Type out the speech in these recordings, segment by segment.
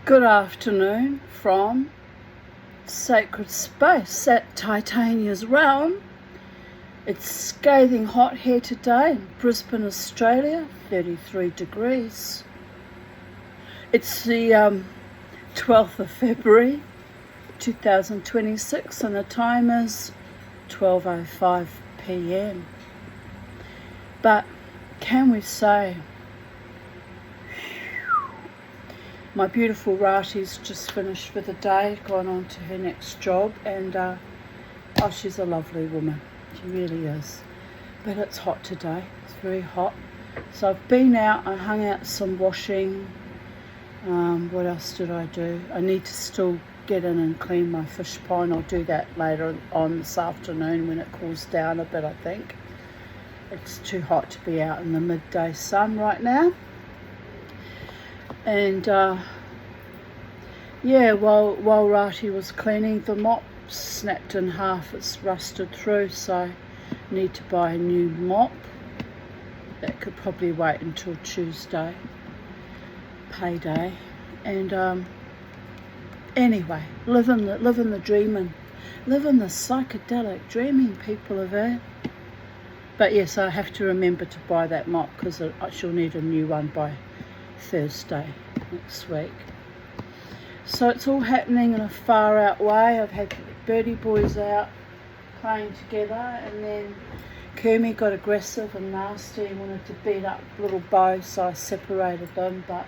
Good afternoon from sacred space at Titania's realm. It's scathing hot here today in Brisbane, Australia, 33 degrees. It's the 12th of February 2026 and the time is 12:05 p.m. But can we say my beautiful Rati's just finished for the day, gone on to her next job, and she's a lovely woman. She really is. But it's hot today. It's very hot. So I've been out. I hung out some washing. What else did I do? I need to still get in and clean my fish pond. I'll do that later on this afternoon when it cools down a bit, I think. It's too hot to be out in the midday sun right now. And while Rati was cleaning, the mop snapped in half. It's rusted through, so I need to buy a new mop. That could probably wait until Tuesday, payday. And anyway, living the dreaming, living the psychedelic dreaming, people of Earth. But yes, I have to remember to buy that mop because I shall need a new one by Thursday next week. So it's all happening in a far out way. I've had the birdie boys out playing together, and then Kermie got aggressive and nasty and wanted to beat up little Bo, so I separated them, but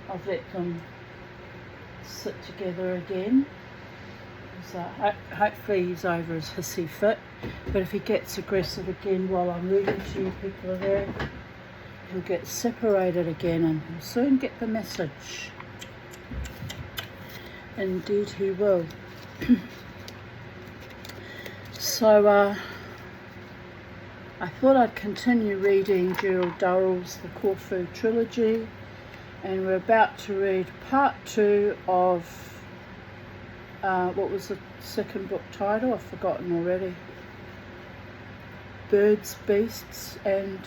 I've let them sit together again. So hopefully he's over his hissy fit, but if he gets aggressive again while I'm reading to you, people are there, he'll get separated again and he'll soon get the message. Indeed he will. So I thought I'd continue reading Gerald Durrell's The Corfu Trilogy, and we're about to read part 2 of what was the second book title? I've forgotten already. Birds, Beasts and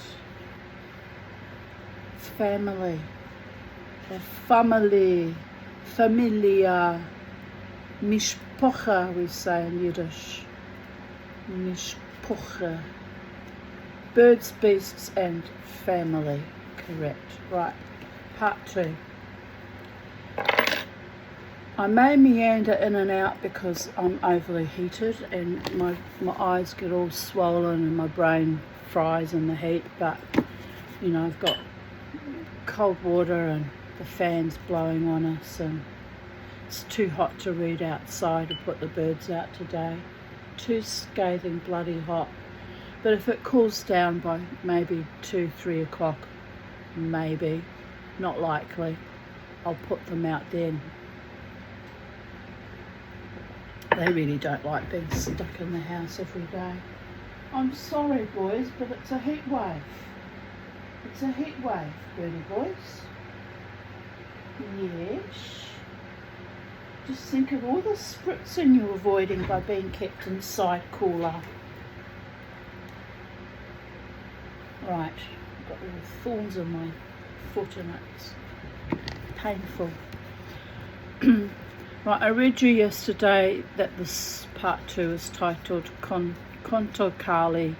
Family. Familia. Mishpocha, we say in Yiddish. Mishpocha. Birds, Beasts and Family. Correct. Right. Part 2. I may meander in and out because I'm overly heated and my eyes get all swollen and my brain fries in the heat, but you know, I've got cold water and the fan's blowing on us and it's too hot to read outside to put the birds out today. Too scathing bloody hot. But if it cools down by maybe 2-3 o'clock, maybe, not likely, I'll put them out then. They really don't like being stuck in the house every day. I'm sorry, boys, but it's a heat wave. It's a heat wave, birdie boys. Yes. Just think of all the spritzing you're avoiding by being kept inside cooler. Right, I've got little thorns in my foot and it's painful. Right, I read you yesterday that this part 2 is titled Conto Kali,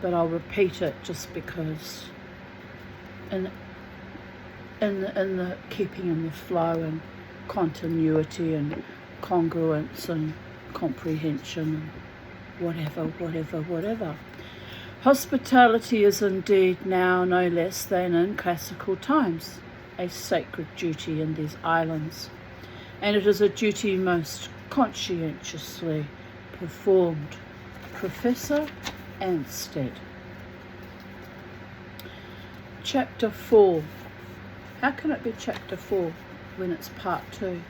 but I'll repeat it just because in the keeping in the flow and continuity and congruence and comprehension and whatever. Hospitality is indeed now no less than in classical times a sacred duty in these islands, and it is a duty most conscientiously performed. Professor Anstead. Chapter 4. How can it be chapter 4 when it's part 2?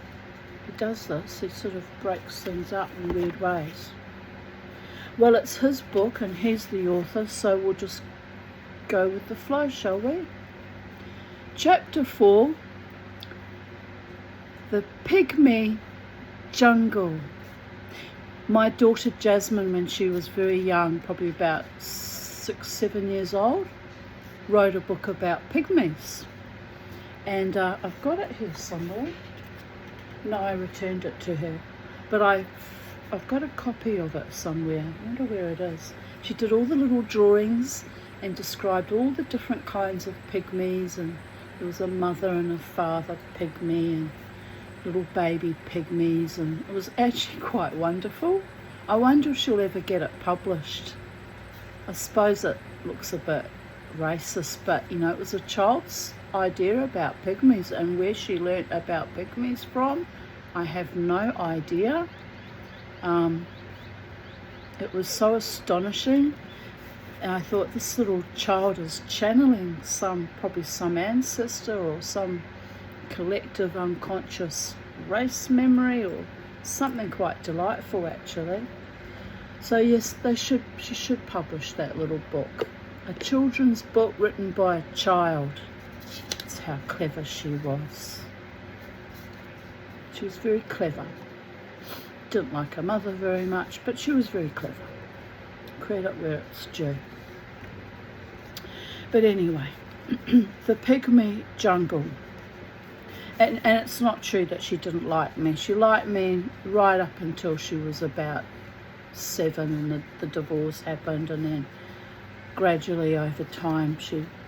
He does this, he sort of breaks things up in weird ways. Well, it's his book and he's the author, so we'll just go with the flow, shall we? Chapter 4. The Pygmy Jungle. My daughter Jasmine, when she was very young, probably about 6-7 years old, wrote a book about pygmies. And I've got it here somewhere. No, I returned it to her. But I've got a copy of it somewhere. I wonder where it is. She did all the little drawings and described all the different kinds of pygmies, and there was a mother and a father pygmy and little baby pygmies, and it was actually quite wonderful. I wonder if she'll ever get it published. I suppose it looks a bit racist, but you know, it was a child's idea about pygmies, and where she learnt about pygmies from, I have no idea. It was so astonishing, and I thought this little child is channeling probably some ancestor or some collective unconscious race memory or something quite delightful actually. So yes, she should publish that little book. A children's book written by a child. That's how clever she was. She was very clever. Didn't like her mother very much, but she was very clever. Credit where it's due. But anyway, the pygmy jungle. And it's not true that she didn't like me. She liked me right up until she was about 7 and the divorce happened, and then gradually over time,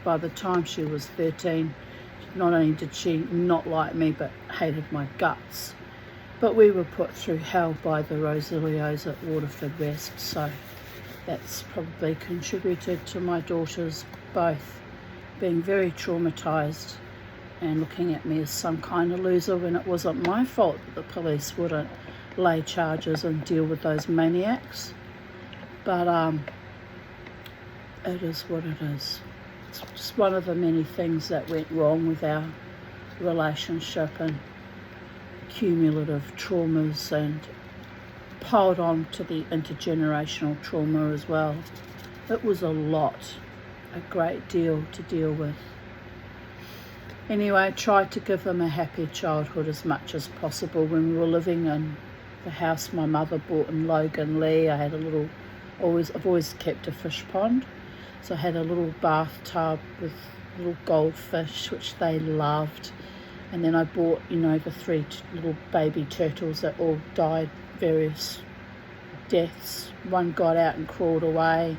by the time she was 13, not only did she not like me but hated my guts. But we were put through hell by the Rosilios at Waterford West, so that's probably contributed to my daughters both being very traumatised and looking at me as some kind of loser, when it wasn't my fault that the police wouldn't lay charges and deal with those maniacs. But it is what it is. It's just one of the many things that went wrong with our relationship, and cumulative traumas, and piled on to the intergenerational trauma as well. It was a lot, a great deal to deal with. Anyway, I tried to give them a happy childhood as much as possible. When we were living in the house my mother bought in Logan Lee, I had I've always kept a fish pond. So I had a little bathtub with little goldfish, which they loved. And then I bought, the 3 little baby turtles that all died various deaths. One got out and crawled away.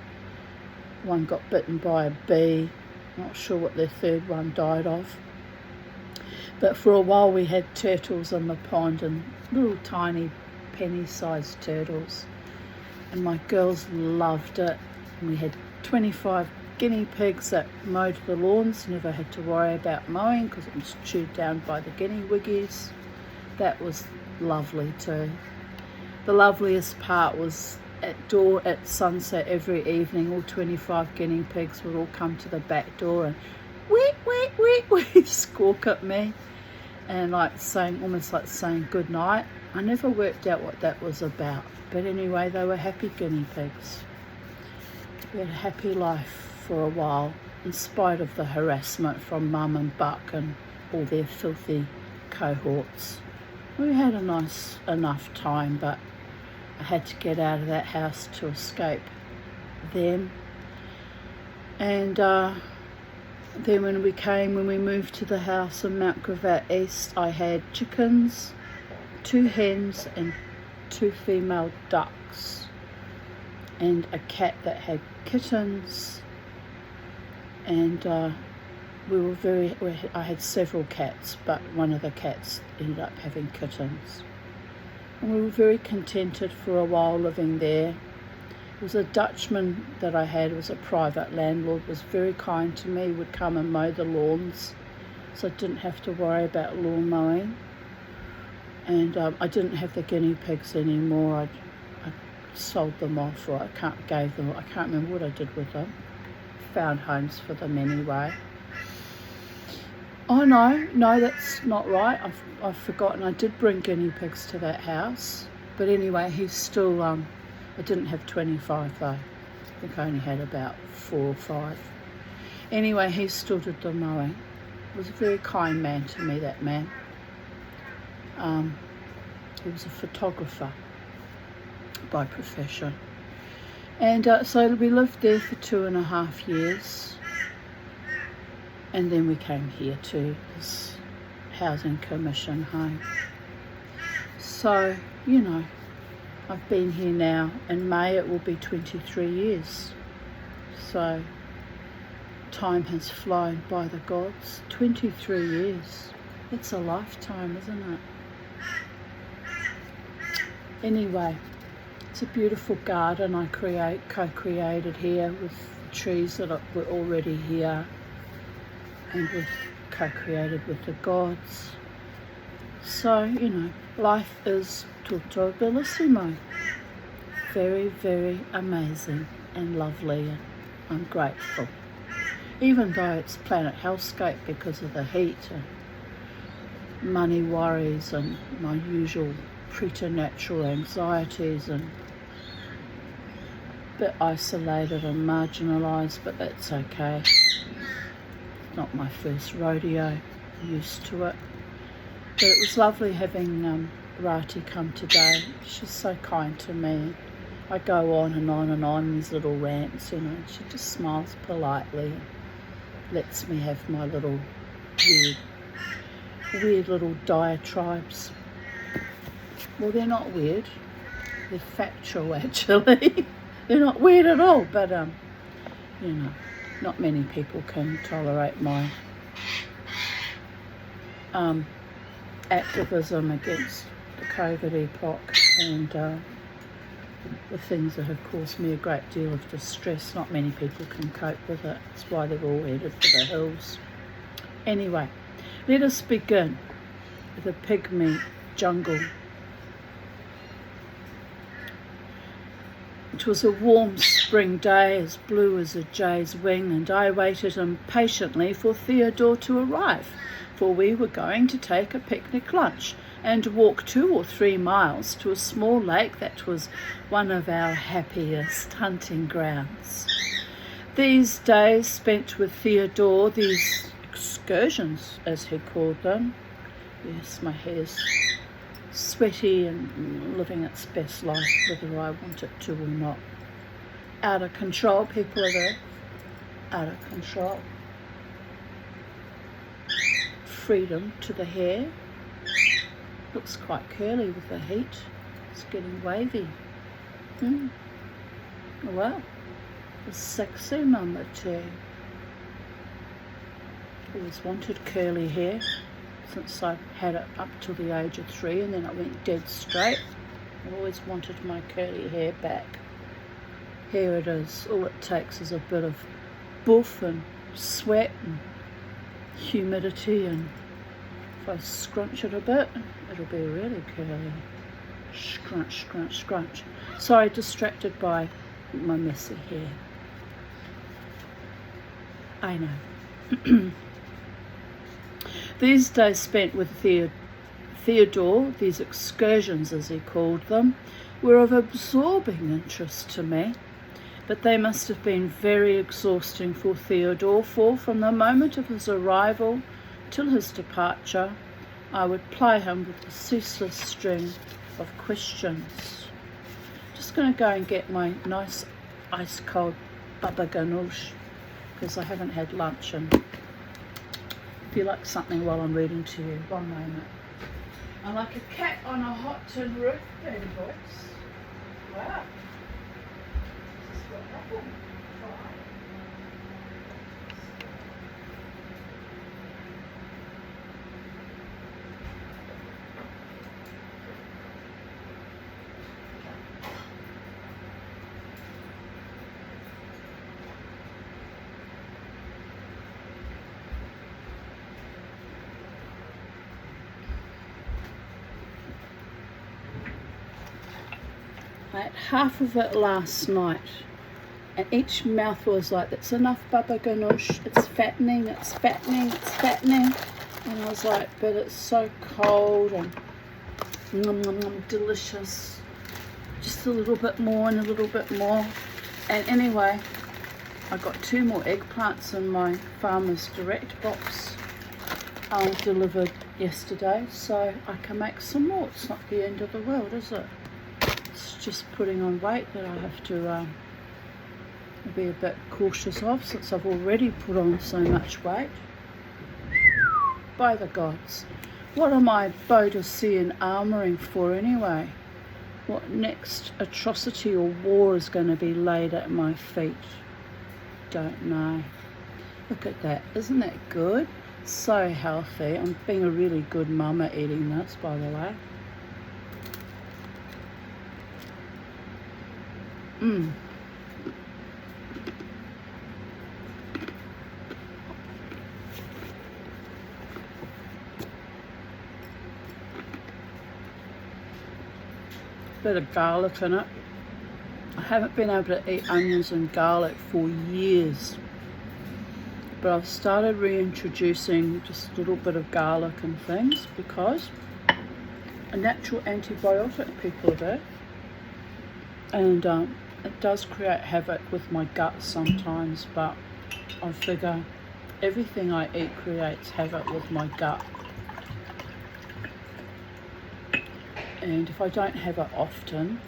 One got bitten by a bee. Not sure what their third one died of. But for a while we had turtles in the pond, and little tiny penny-sized turtles. And my girls loved it. And we had 25 guinea pigs that mowed the lawns, never had to worry about mowing because it was chewed down by the guinea wiggies. That was lovely too. The loveliest part was at sunset every evening, all 25 guinea pigs would all come to the back door and wee, squawk at me, and almost like saying good night. I never worked out what that was about, but anyway, they were happy guinea pigs. We had a happy life for a while, in spite of the harassment from Mum and Buck and all their filthy cohorts. We had a nice enough time, but I had to get out of that house to escape them. And then when we moved to the house in Mount Gravatt East, I had chickens, 2 hens and 2 female ducks, and a cat that had kittens. And I had several cats, but one of the cats ended up having kittens. And we were very contented for a while living there. It was a Dutchman that I had, was a private landlord, was very kind to me, would come and mow the lawns, so I didn't have to worry about lawn mowing. And I didn't have the guinea pigs anymore. I sold them off, or I can't remember what I did with them. Found homes for them anyway. Oh no, that's not right. I've forgotten. I did bring guinea pigs to that house, but anyway, he's still. I didn't have 25 though. I think I only had about 4 or 5. Anyway, he still did the mowing. He was a very kind man to me, that man. He was a photographer by profession. And so we lived there for 2.5 years. And then we came here to this housing commission home. So, you know, I've been here now. In May it will be 23 years. So time has flown by the gods. 23 years. It's a lifetime, isn't it? Anyway, it's a beautiful garden I co-created here with the trees that were already here, and with co-created with the gods. So, you know, life is tutto bellissimo. Very, very amazing and lovely, and I'm grateful. Even though it's planet hellscape because of the heat and money worries and my usual preternatural anxieties, and a bit isolated and marginalised, but that's okay. It's not my first rodeo, I'm used to it. But it was lovely having Rati come today. She's so kind to me. I go on and on and on these little rants, you know. She just smiles politely and lets me have my little weird little diatribes. Well, they're not weird. They're factual, actually. They're not weird at all, but you know, not many people can tolerate my activism against the COVID epoch and the things that have caused me a great deal of distress. Not many people can cope with it. That's why they've all headed for the hills. Anyway, let us begin with the pygmy jungle. It was a warm spring day, as blue as a jay's wing, and I waited impatiently for Theodore to arrive, for we were going to take a picnic lunch and walk 2 or 3 miles to a small lake that was one of our happiest hunting grounds. These days spent with Theodore, these excursions as he called them, yes, my hair's sweaty and living its best life, whether I want it to or not. Out of control, people of Earth. Out of control. Freedom to the hair. Looks quite curly with the heat. It's getting wavy. Well, it's sexy, Mama too. Always wanted curly hair since I had it up till the age of 3, and then I went dead straight. I always wanted my curly hair back. Here it is. All it takes is a bit of boof and sweat and humidity, and if I scrunch it a bit, it'll be really curly. Scrunch, scrunch, scrunch. Sorry, distracted by my messy hair. I know. These days spent with Theodore, these excursions as he called them, were of absorbing interest to me, but they must have been very exhausting for Theodore, for from the moment of his arrival till his departure, I would ply him with a ceaseless string of questions. Just going to go and get my nice ice cold baba ganoush because I haven't had lunch, and feel like something while I'm reading to you. One moment. I'm like a cat on a hot tin roof, baby boys. Wow. This is what happened. I ate half of it last night, and each mouthful was like, that's enough baba ganoush, it's fattening, it's fattening, it's fattening. And I was like, but it's so cold and delicious. Just a little bit more and a little bit more. And anyway, I got 2 more eggplants in my Farmer's Direct box delivered yesterday, so I can make some more. It's not the end of the world, is it? It's just putting on weight that I have to be a bit cautious of, since I've already put on so much weight. By the gods. What am I Boadicea armouring for anyway? What next atrocity or war is going to be laid at my feet? Don't know. Look at that. Isn't that good? So healthy. I'm being a really good mama eating this, by the way. Bit of garlic in it. I haven't been able to eat onions and garlic for years, but I've started reintroducing just a little bit of garlic and things because a natural antibiotic, people do, and it does create havoc with my gut sometimes, but I figure everything I eat creates havoc with my gut. And if I don't have it often,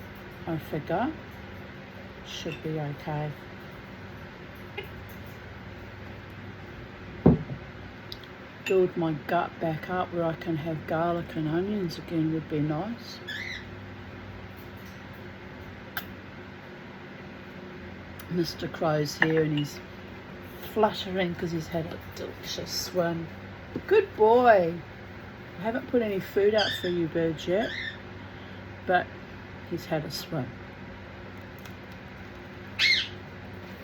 I figure it should be okay. Build my gut back up where I can have garlic and onions again would be nice. Mr. Crow's here and he's fluttering because he's had a delicious swim. Good boy. I haven't put any food out for you birds yet, but he's had a swim.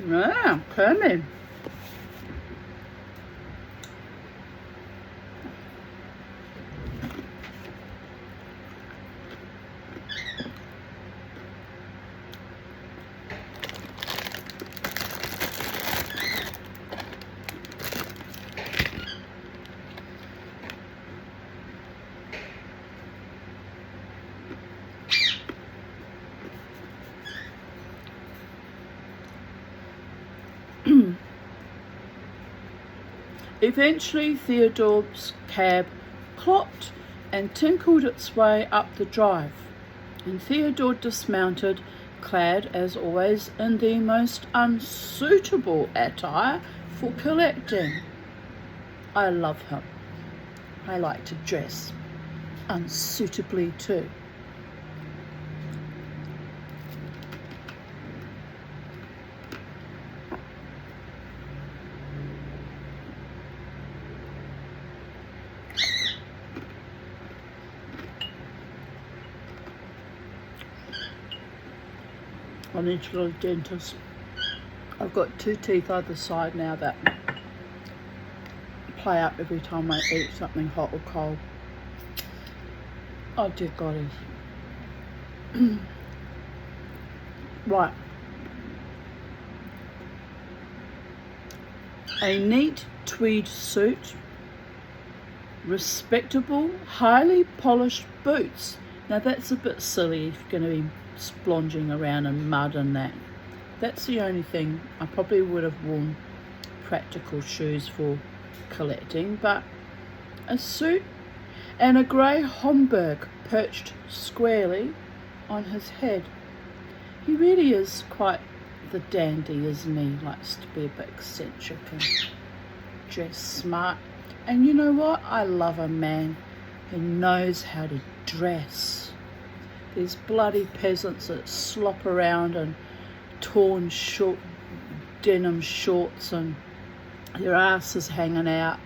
Ah, come in. Eventually Theodore's cab clocked and tinkled its way up the drive, and Theodore dismounted, clad as always in the most unsuitable attire for collecting. I love him. I like to dress unsuitably too. I need to go to the dentist. I've got 2 teeth either side now that play up every time I eat something hot or cold. Oh dear God. Right. A neat tweed suit, respectable, highly polished boots. Now that's a bit silly if you're going to be splonging around in mud and that. That's the only thing. I probably would have worn practical shoes for collecting, but a suit and a grey Homburg perched squarely on his head. He really is quite the dandy, isn't he? Likes to be a bit eccentric and dress smart. And you know what? I love a man who knows how to dress. These bloody peasants that slop around in torn short denim shorts and their asses hanging out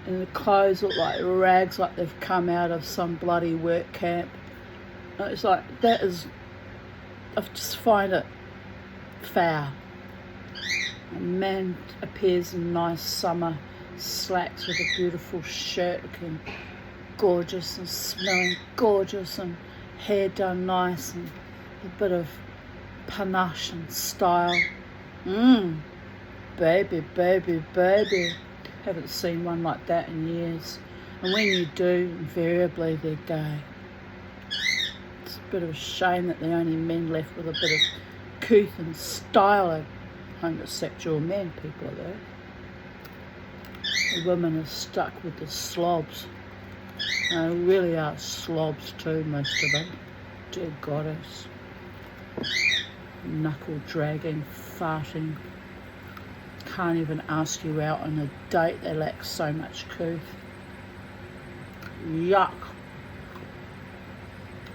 and the clothes look like rags, like they've come out of some bloody work camp. And it's like, that is, I just find it foul. A man appears in nice summer slacks with a beautiful shirt looking gorgeous and smelling gorgeous and hair done nice and a bit of panache and style. Baby, baby, baby. Haven't seen one like that in years. And when you do, invariably they're gay. It's a bit of a shame that the only men left with a bit of couth and style are homosexual men, people are there. The women are stuck with the slobs. They really are slobs too, most of them. Dear goddess. Knuckle dragging, farting. Can't even ask you out on a date, they lack so much couth. Yuck.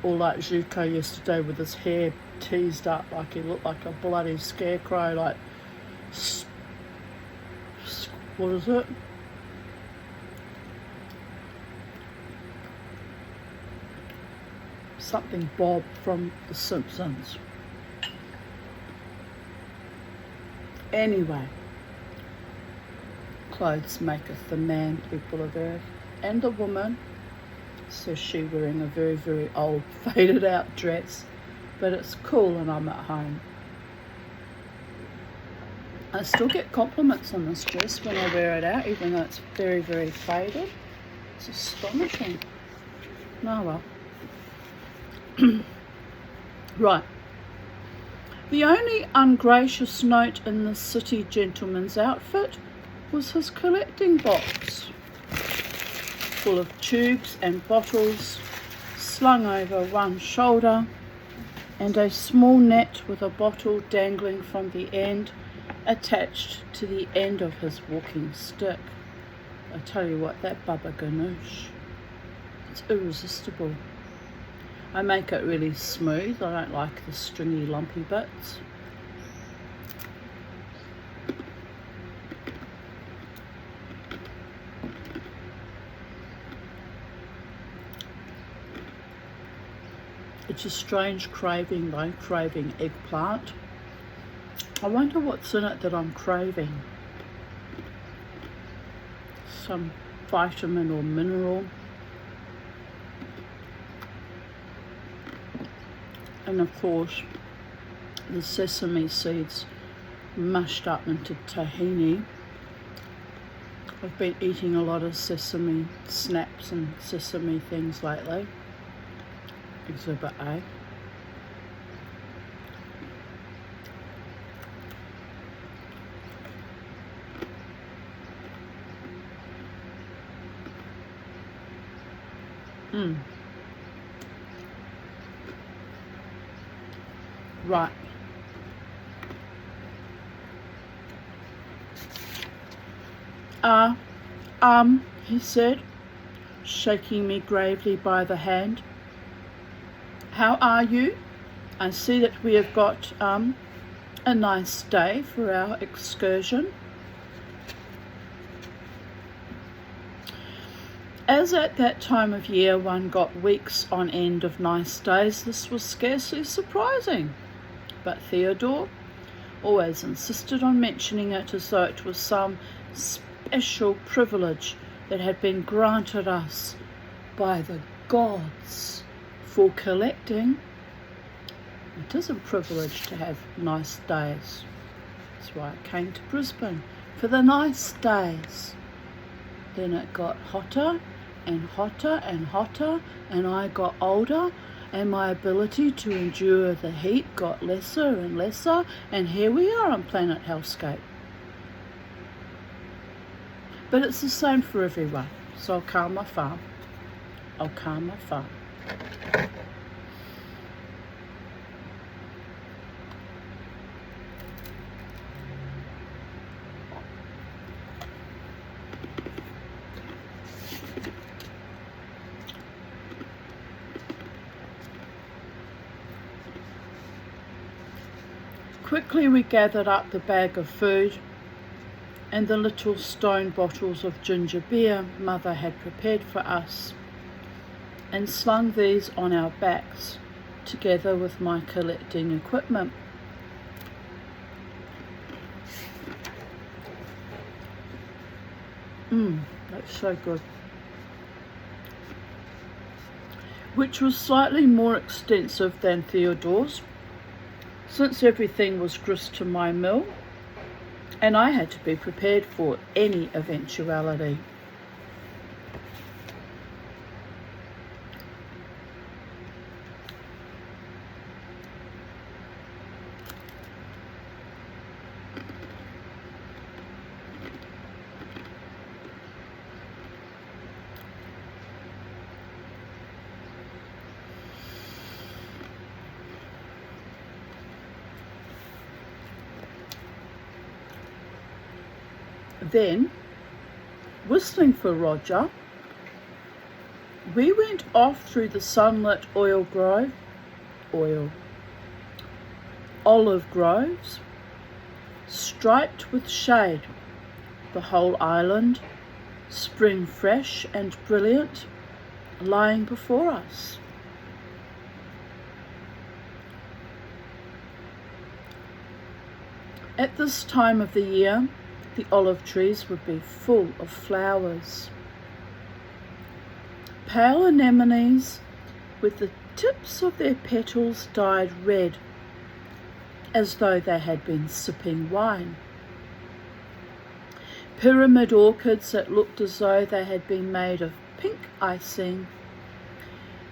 Or like Zuko yesterday with his hair teased up like he looked like a bloody scarecrow, like, what is it? Something Bob from The Simpsons. Anyway, clothes maketh the man, people of earth, and the woman. So she wearing a very, very old, faded out dress, but it's cool and I'm at home. I still get compliments on this dress when I wear it out, even though it's very, very faded. It's astonishing. Oh well. Right. The only ungracious note in the city gentleman's outfit was his collecting box, full of tubes and bottles slung over one shoulder, and a small net with a bottle dangling from the end attached to the end of his walking stick. I tell you what, that baba ganoush, it's irresistible. I make it really smooth. I don't like the stringy, lumpy bits. It's a strange craving though, craving eggplant. I wonder what's in it that I'm craving. Some vitamin or mineral. And of course, the sesame seeds mushed up into tahini. I've been eating a lot of sesame snaps and sesame things lately. Exhibit A. Right. He said, shaking me gravely by the hand. How are you? I see that we have got a nice day for our excursion. As at that time of year one got weeks on end of nice days, this was scarcely surprising. But Theodore always insisted on mentioning it as though it was some special privilege that had been granted us by the gods for collecting. It is a privilege to have nice days. That's why I came to Brisbane, for the nice days. Then it got hotter and hotter and hotter, and I got older, and my ability to endure the heat got lesser and lesser, and here we are on planet Hellscape. But it's the same for everyone, so I'll calm my farm. I'll calm my farm. Quickly we gathered up the bag of food and the little stone bottles of ginger beer Mother had prepared for us, and slung these on our backs together with my collecting equipment. That's so good. Which was slightly more extensive than Theodore's, since everything was grist to my mill, and I had to be prepared for any eventuality. Then, whistling for Roger, We went off through the sunlit olive groves, striped with shade, the whole island, spring fresh and brilliant, lying before us. At this time of the year, the olive trees would be full of flowers. Pale anemones with the tips of their petals dyed red, as though they had been sipping wine. Pyramid orchids that looked as though they had been made of pink icing,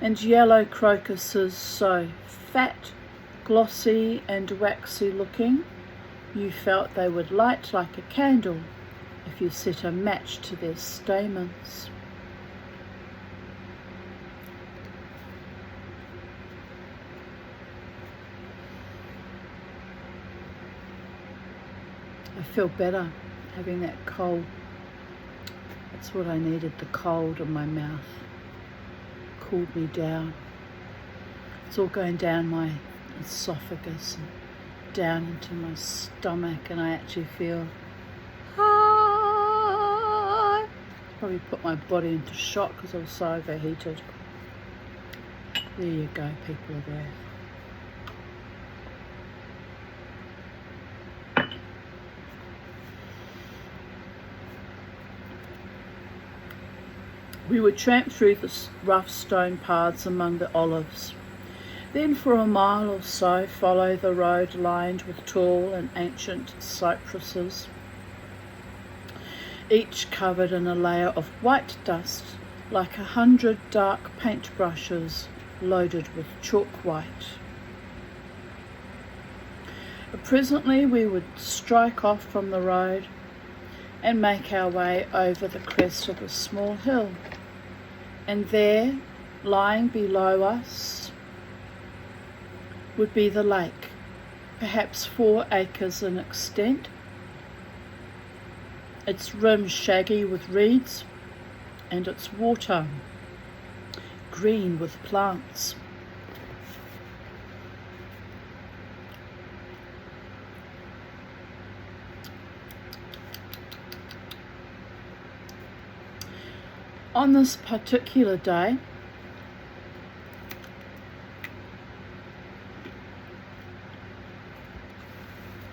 and yellow crocuses so fat, glossy and waxy looking, you felt they would light like a candle if you set a match to their stamens. I feel better having that cold. That's what I needed, the cold in my mouth. Cooled me down. It's all going down my esophagus and down into my stomach, and I actually feel high. Probably put my body into shock because I was so overheated. There you go, people of Earth. We would tramp through the rough stone paths among the olives. Then for a mile or so follow the road lined with tall and ancient cypresses, each covered in a layer of white dust like 100 dark paintbrushes loaded with chalk white. Presently we would strike off from the road and make our way over the crest of a small hill. And there, lying below us, would be the lake, perhaps 4 acres in extent, its rim shaggy with reeds, and its water green with plants. On this particular day,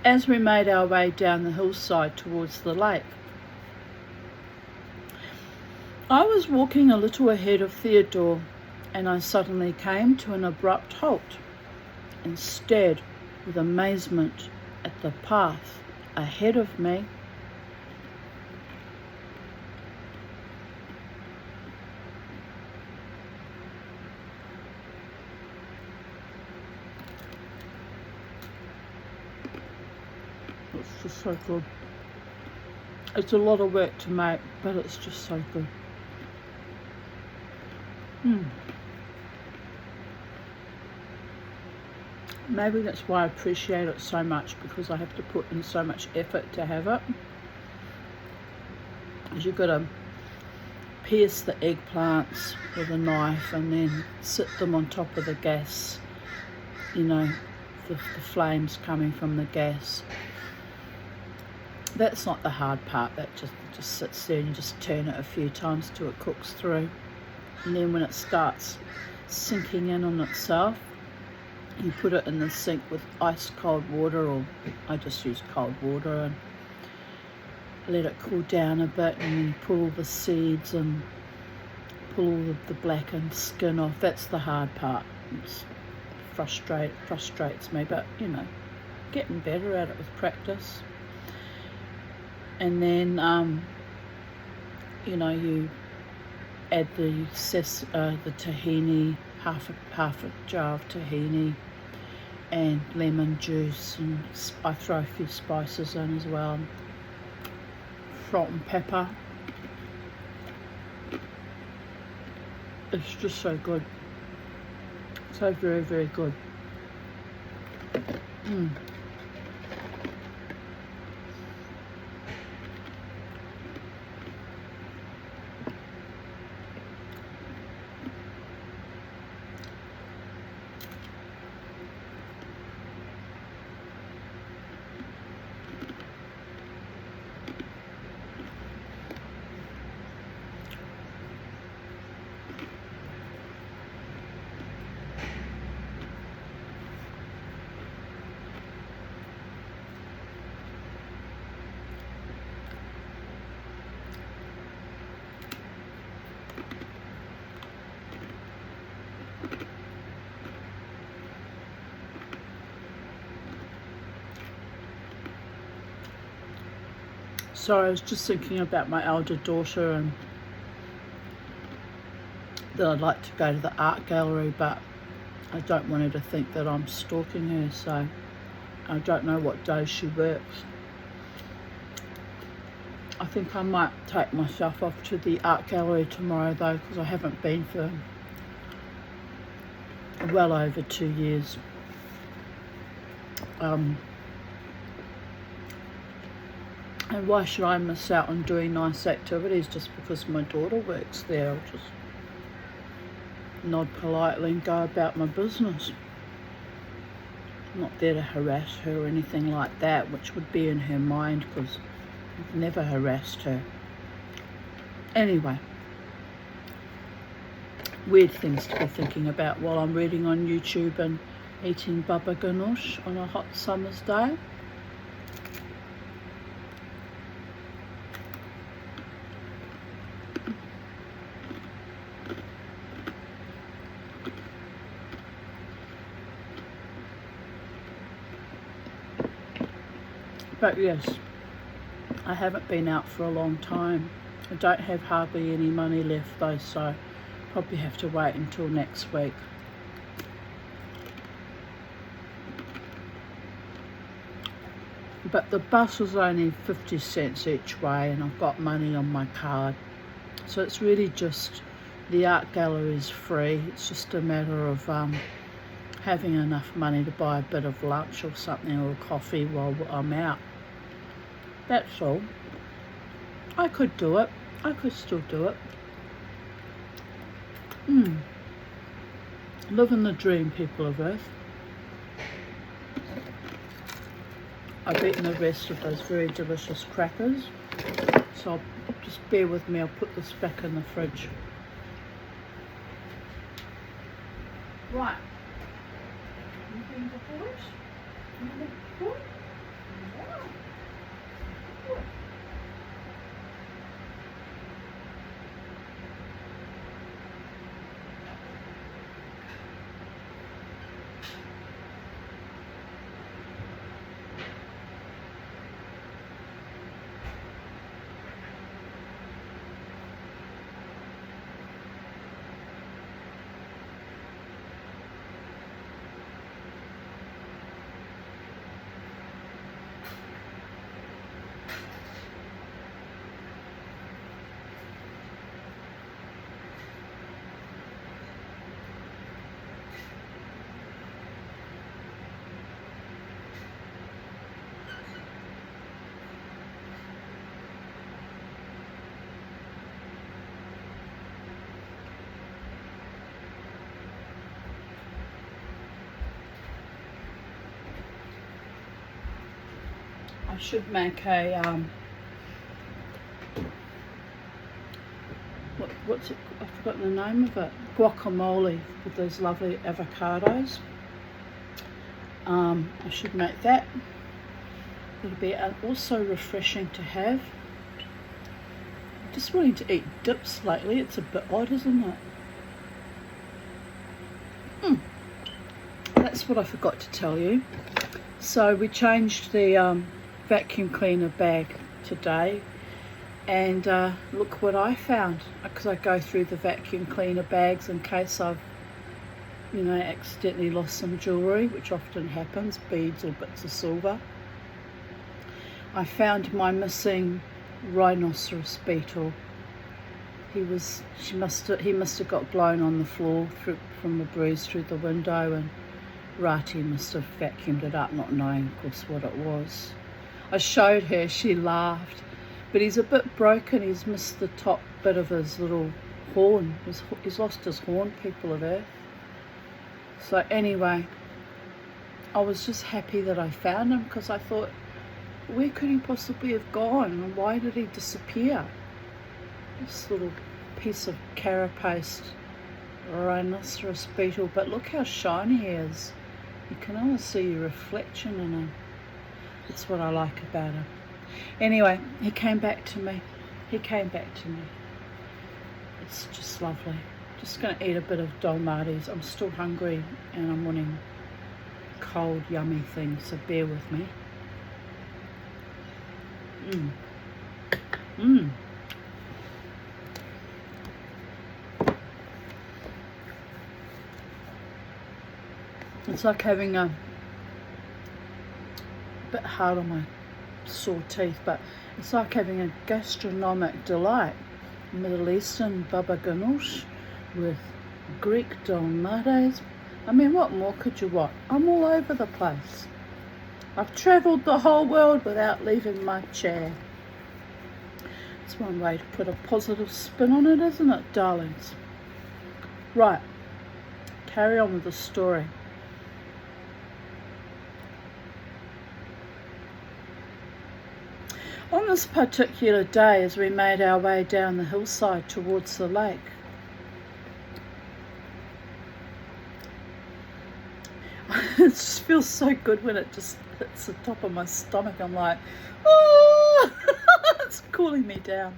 as we made our way down the hillside towards the lake, I was walking a little ahead of Theodore, and I suddenly came to an abrupt halt and stared with amazement at the path ahead of me. It's just so good. It's a lot of work to make, but it's just so good. Maybe that's why I appreciate it so much, because I have to put in so much effort to have it. Because you've got to pierce the eggplants with a knife and then sit them on top of the gas, you know, the flames coming from the gas. That's not the hard part. That just sits there and you just turn it a few times till it cooks through. And then when it starts sinking in on itself, you put it in the sink with ice cold water, or I just use cold water, and let it cool down a bit, and then pull all the seeds and pull all the blackened skin off. That's the hard part. It frustrates me, but you know, getting better at it with practice. And then you know, you add the tahini, half a jar of tahini, and lemon juice, and I throw a few spices in as well, salt and pepper. It's just so good, so very, very good. So I was just thinking about my elder daughter and that I'd like to go to the art gallery, but I don't want her to think that I'm stalking her, so I don't know what days she works. I think I might take myself off to the art gallery tomorrow though, because I haven't been for well over 2 years. And why should I miss out on doing nice activities just because my daughter works there? I'll just nod politely and go about my business. I'm not there to harass her or anything like that, which would be in her mind because I've never harassed her. Anyway, weird things to be thinking about while I'm reading on YouTube and eating baba ganoush on a hot summer's day. But yes, I haven't been out for a long time. I don't have hardly any money left though, so probably have to wait until next week. But the bus was only 50 cents each way and I've got money on my card. So it's really just, the art gallery is free. It's just a matter of having enough money to buy a bit of lunch or something, or coffee while I'm out. That's all. I could do it. I could still do it. Living the dream, people of Earth. I've eaten the rest of those very delicious crackers. So just bear with me, I'll put this back in the fridge. Right. Anything to put? Anything to put? I should make a what's it? I've forgotten the name of it. Guacamole with those lovely avocados. I should make that. It'll be also refreshing to have. I'm just wanting to eat dips lately. It's a bit odd, isn't it? That's what I forgot to tell you. So we changed the vacuum cleaner bag today, and look what I found, because I go through the vacuum cleaner bags in case I've accidentally lost some jewellery, which often happens, beads or bits of silver. I found my missing rhinoceros beetle. He must have got blown on the floor from the bruise through the window, and Rati must have vacuumed it up, not knowing of course what it was. I showed her, she laughed, but he's a bit broken. He's missed the top bit of his little horn. He's lost his horn, people of Earth. So anyway, I was just happy that I found him, because I thought, where could he possibly have gone and why did he disappear? This little piece of carapaced rhinoceros beetle, but look how shiny he is. You can almost see your reflection in him. That's what I like about him. Anyway, he came back to me. It's just lovely. Just going to eat a bit of dolmades. I'm still hungry and I'm wanting cold, yummy things, so bear with me. It's like having a bit hard on my sore teeth, but it's like having a gastronomic delight. Middle Eastern baba ganoush with Greek dolmades. I mean, what more could you want? I'm all over the place. I've travelled the whole world without leaving my chair. It's one way to put a positive spin on it, isn't it, darlings? Right, carry on with the story. On this particular day, as we made our way down the hillside towards the lake, it just feels so good when it just hits the top of my stomach. I'm like, oh, it's cooling me down.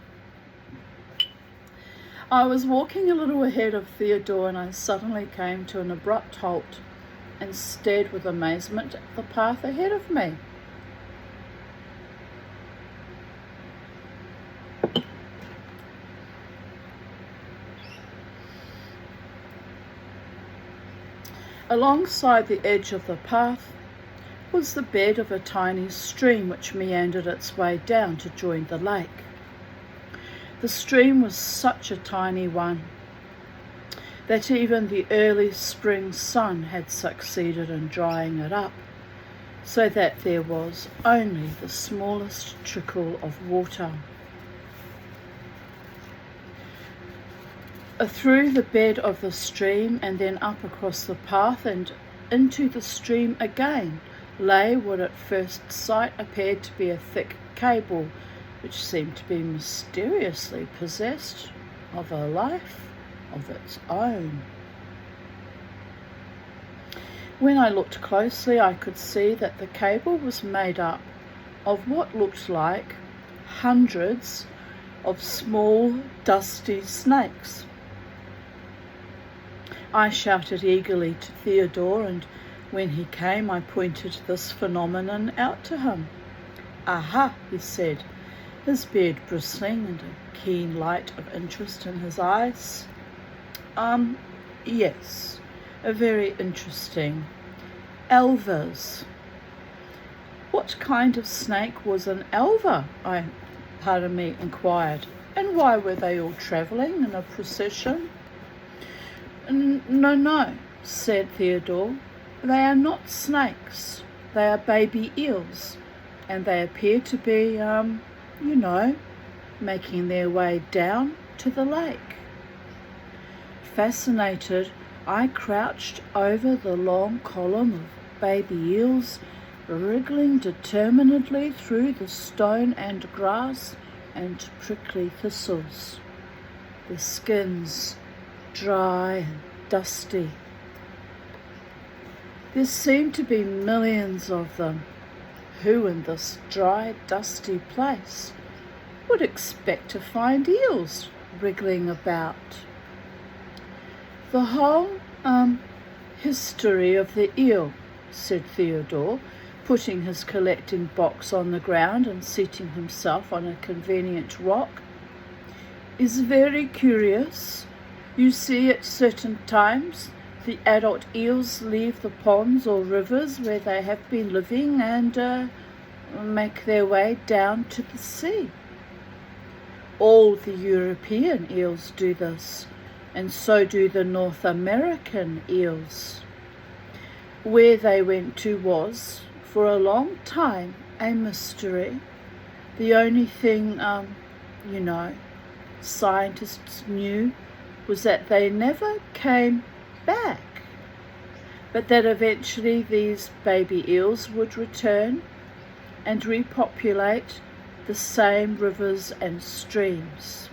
I was walking a little ahead of Theodore and I suddenly came to an abrupt halt and stared with amazement at the path ahead of me. Alongside the edge of the path was the bed of a tiny stream which meandered its way down to join the lake. The stream was such a tiny one that even the early spring sun had succeeded in drying it up, so that there was only the smallest trickle of water. Through the bed of the stream and then up across the path and into the stream again lay what at first sight appeared to be a thick cable which seemed to be mysteriously possessed of a life of its own. When I looked closely, I could see that the cable was made up of what looked like hundreds of small, dusty snakes. I shouted eagerly to Theodore, and when he came, I pointed this phenomenon out to him. "Aha," he said, his beard bristling and a keen light of interest in his eyes. Yes, a very interesting. Elvers." "What kind of snake was an elver?" pardon me, inquired. "And why were they all travelling in a procession?" No, said Theodore. "They are not snakes. They are baby eels, and they appear to be, making their way down to the lake." Fascinated, I crouched over the long column of baby eels, wriggling determinedly through the stone and grass and prickly thistles, their skins dry and dusty. There seemed to be millions of them. Who in this dry, dusty place would expect to find eels wriggling about? "The whole history of the eel," said Theodore, putting his collecting box on the ground and seating himself on a convenient rock, "is very curious. You see, at certain times, the adult eels leave the ponds or rivers where they have been living and make their way down to the sea. All the European eels do this, and so do the North American eels. Where they went to was, for a long time, a mystery. The only thing, scientists knew was that they never came back, but that eventually these baby eels would return and repopulate the same rivers and streams.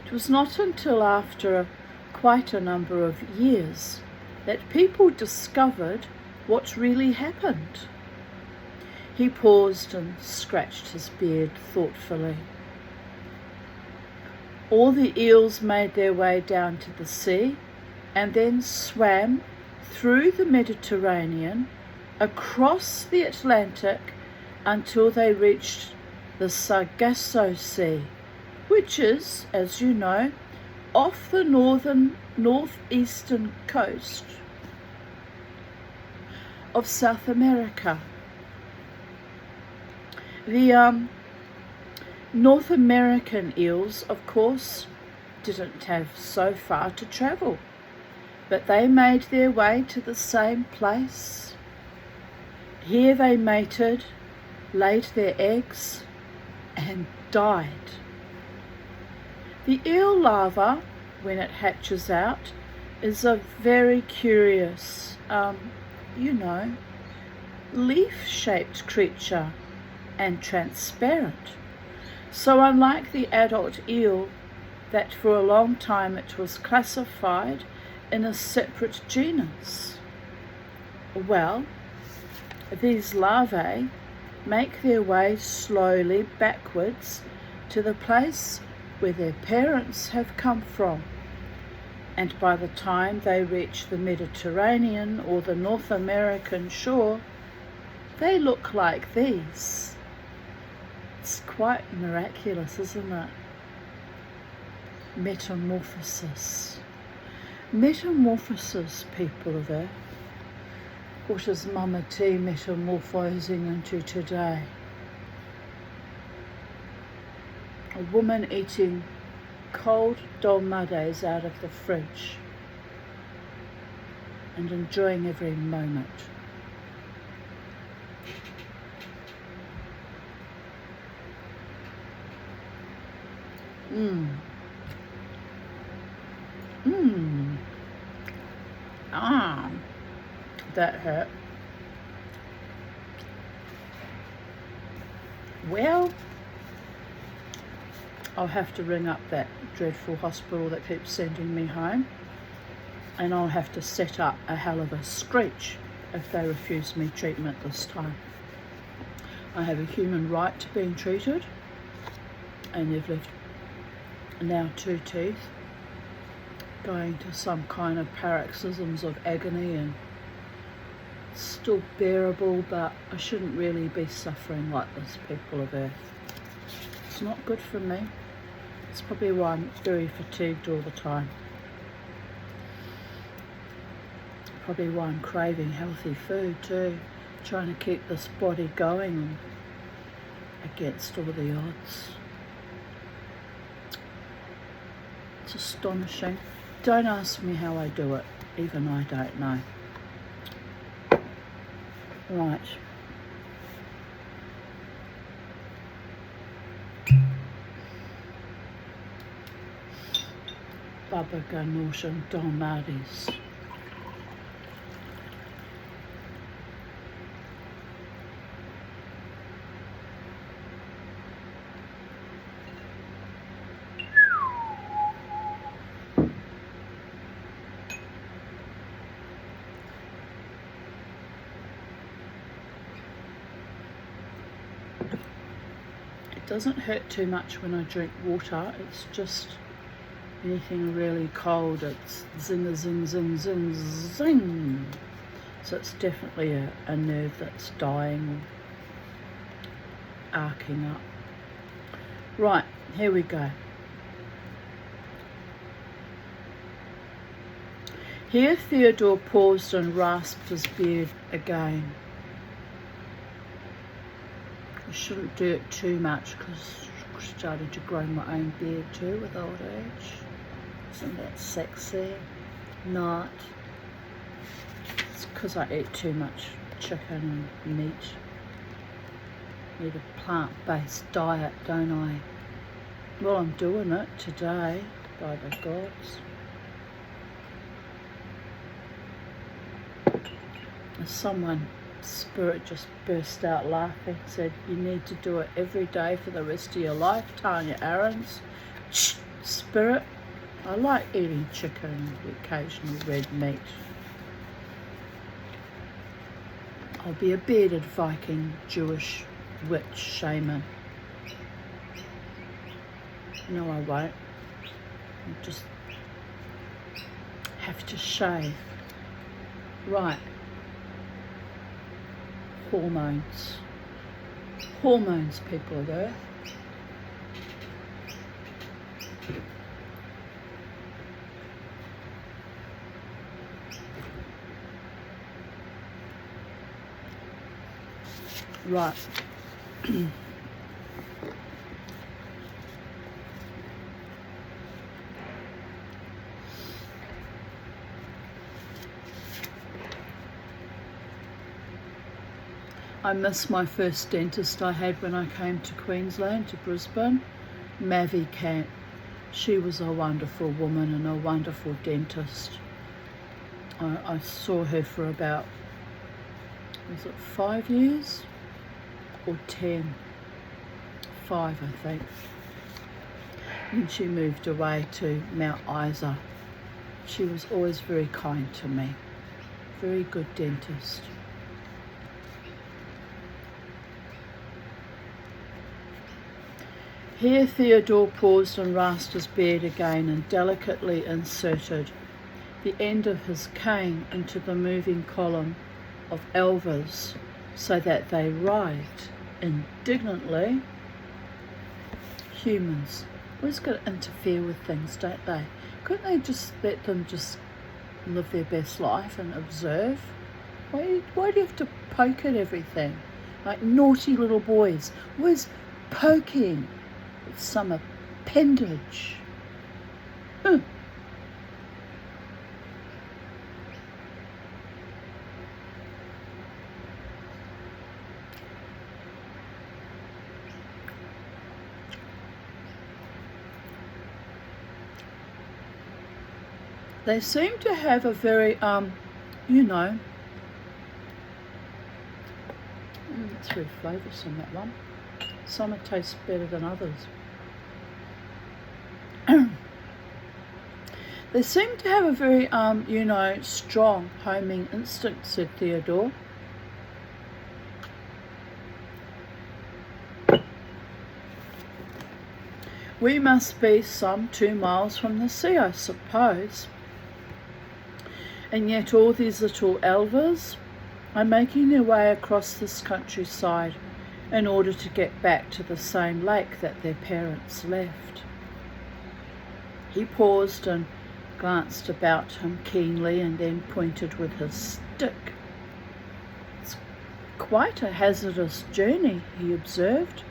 It was not until after quite a number of years that people discovered what really happened." He paused and scratched his beard thoughtfully. All the eels made their way down to the sea and then swam through the Mediterranean, across the Atlantic, until they reached the Sargasso Sea, which is, as you know, off the northeastern coast of South America. The North American eels, of course, didn't have so far to travel, but they made their way to the same place. Here they mated, laid their eggs, and died. The eel larva, when it hatches out, is a very curious, leaf-shaped creature and transparent. So unlike the adult eel, that for a long time it was classified in a separate genus, well, these larvae make their way slowly backwards to the place where their parents have come from, and by the time they reach the Mediterranean or the North American shore, they look like these. It's quite miraculous, isn't it? Metamorphosis. Metamorphosis, people of Earth. What is Mama T metamorphosing into today? A woman eating cold dolmades out of the fridge and enjoying every moment. That hurt. Well, I'll have to ring up that dreadful hospital that keeps sending me home, and I'll have to set up a hell of a screech if they refuse me treatment this time. I have a human right to being treated, and they've left now 2 teeth going to some kind of paroxysms of agony, and it's still bearable, but I shouldn't really be suffering like this, people of Earth. It's not good for me. It's probably why I'm very fatigued all the time. Probably why I'm craving healthy food too, trying to keep this body going against all the odds. It's astonishing. Don't ask me how I do it, even I don't know. Right. Baba ganoush and dolmades. It doesn't hurt too much when I drink water. It's just anything really cold, it's zing, zing, zing, zing, zing. So it's definitely a nerve that's dying or arcing up. Right, here we go. Here Theodore paused and rasped his beard again. I shouldn't do it too much because I started to grow my own beard too with old age. Isn't that sexy? Not. It's because I eat too much chicken and meat. Need a plant-based diet, don't I? Well, I'm doing it today, by the gods. Someone, spirit, just burst out laughing, said, you need to do it every day for the rest of your life, Tanya Aarons. Spirit, I like eating chicken and the occasional red meat. I'll be a bearded Viking Jewish witch shaman. No, I won't. You just have to shave. Right. Hormones. Hormones, people of Earth. Right. I miss my first dentist I had when I came to Queensland, to Brisbane, Mavi Camp. She was a wonderful woman and a wonderful dentist. I saw her for about, was it 5 years or 10? 5, I think. And she moved away to Mount Isa. She was always very kind to me. Very good dentist. Here Theodore paused and rasped his beard again and delicately inserted the end of his cane into the moving column of elvers so that they writhed indignantly. Humans always got to interfere with things, don't they? Couldn't they just let them just live their best life and observe? Why do you have to poke at everything? Like naughty little boys, always poking with some appendage. They seem to have a very, it's very flavoursome, that one. Some taste better than others. They seem to have a very, strong homing instinct, said Theodore. We must be some 2 miles from the sea, I suppose. And yet all these little elvers are making their way across this countryside in order to get back to the same lake that their parents left. He paused and glanced about him keenly and then pointed with his stick. It's quite a hazardous journey, he observed,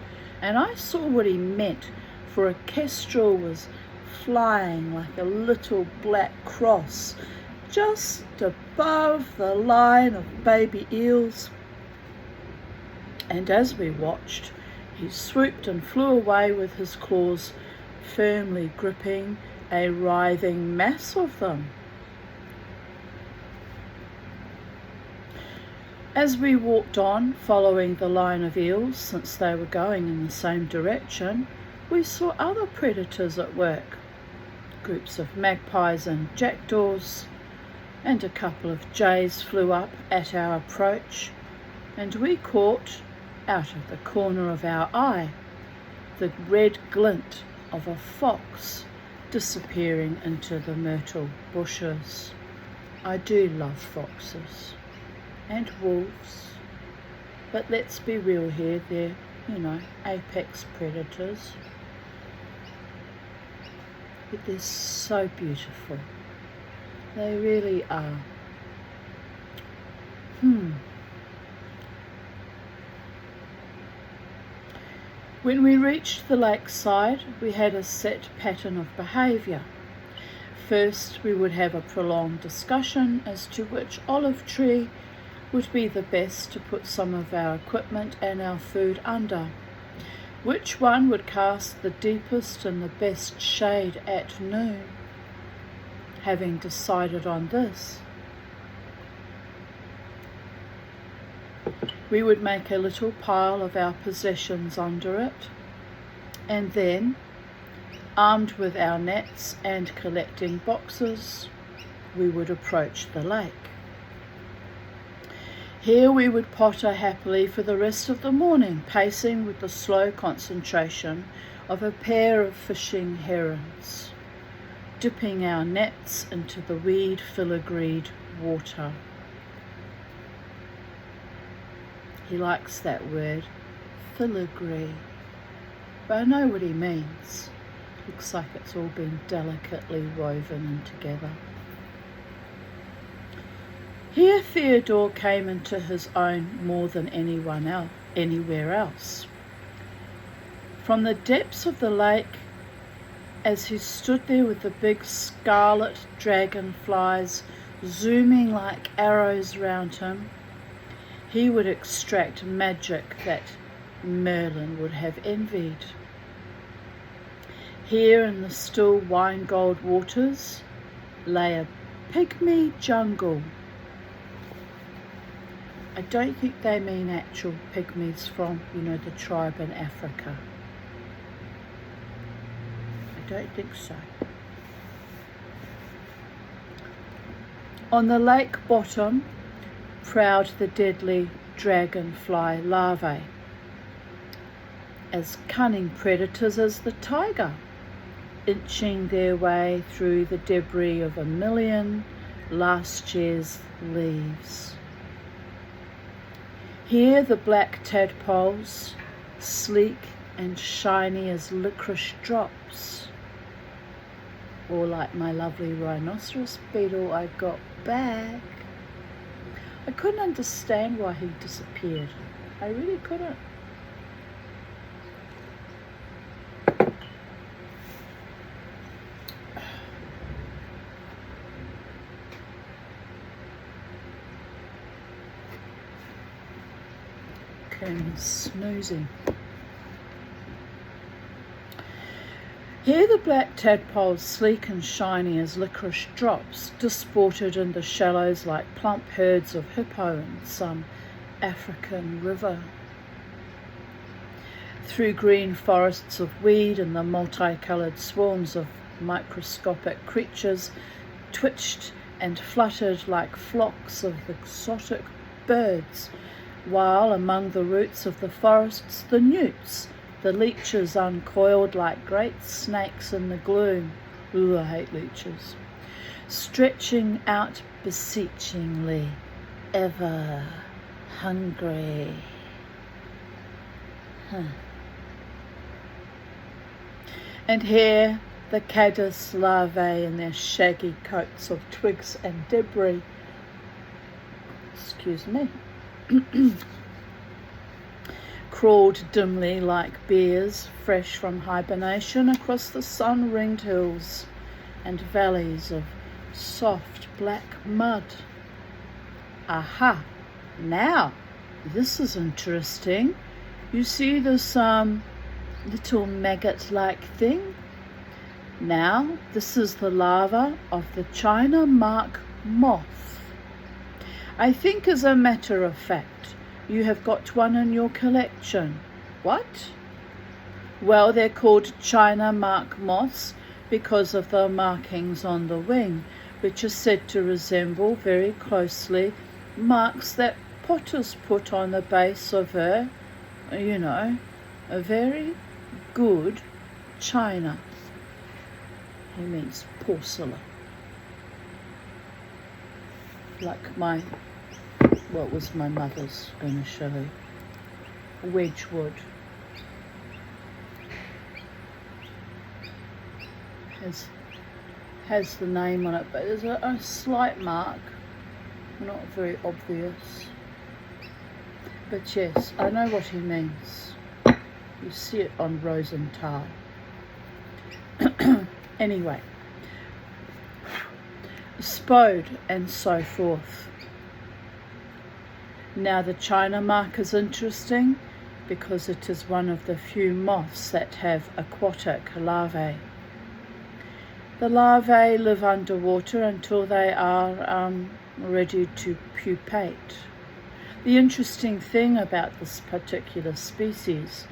and I saw what he meant, for a kestrel was flying like a little black cross just above the line of baby eels. And as we watched, he swooped and flew away with his claws firmly gripping a writhing mass of them. As we walked on, following the line of eels, since they were going in the same direction, we saw other predators at work. Groups of magpies and jackdaws, and a couple of jays flew up at our approach, and we caught, out of the corner of our eye, the red glint of a fox disappearing into the myrtle bushes. I do love foxes and wolves, but let's be real here, they're, apex predators. But they're so beautiful. They really are. When we reached the lakeside, we had a set pattern of behaviour. First, we would have a prolonged discussion as to which olive tree would be the best to put some of our equipment and our food under, which one would cast the deepest and the best shade at noon. Having decided on this, we would make a little pile of our possessions under it, and then, armed with our nets and collecting boxes, we would approach the lake. Here we would potter happily for the rest of the morning, pacing with the slow concentration of a pair of fishing herons. dipping our nets into the weed filigreed water. He likes that word, filigree, but I know what he means. Looks like it's all been delicately woven in together. Here Theodore came into his own more than anyone else, anywhere else. From the depths of the lake, as he stood there with the big scarlet dragonflies zooming like arrows round him, he would extract magic that Merlin would have envied. Here in the still wine-gold waters lay a pygmy jungle. I don't think they mean actual pygmies from, the tribe in Africa. I don't think so. On the lake bottom prowled the deadly dragonfly larvae, as cunning predators as the tiger, inching their way through the debris of a million last year's leaves. Here the black tadpoles, sleek and shiny as licorice drops, or like my lovely rhinoceros beetle I got back. I couldn't understand why he disappeared. I really couldn't. I'm snoozing. Here the black tadpoles, sleek and shiny as licorice drops, disported in the shallows like plump herds of hippo in some African river. Through green forests of weed and the multicoloured swarms of microscopic creatures twitched and fluttered like flocks of exotic birds, while among the roots of the forests the newts, the leeches uncoiled like great snakes in the gloom. Ooh, I hate leeches. Stretching out beseechingly, ever hungry. And here the caddis larvae in their shaggy coats of twigs and debris, excuse me, crawled dimly like bears fresh from hibernation across the sun-ringed hills and valleys of soft black mud. Aha! Now, this is interesting. You see this little maggot-like thing? Now, this is the larva of the China mark moth. I think, as a matter of fact, you have got one in your collection. What? Well, they're called China mark moths because of the markings on the wing, which are said to resemble very closely marks that potters put on the base of a very good china. He means porcelain. Like what was my mother's going to show? Wedgwood. Has the name on it, but there's a slight mark, not very obvious. But yes, I know what he means. You see it on Rosenthal. Anyway, spode and so forth. Now the China mark is interesting because it is one of the few moths that have aquatic larvae. The larvae live underwater until they are ready to pupate. The interesting thing about this particular species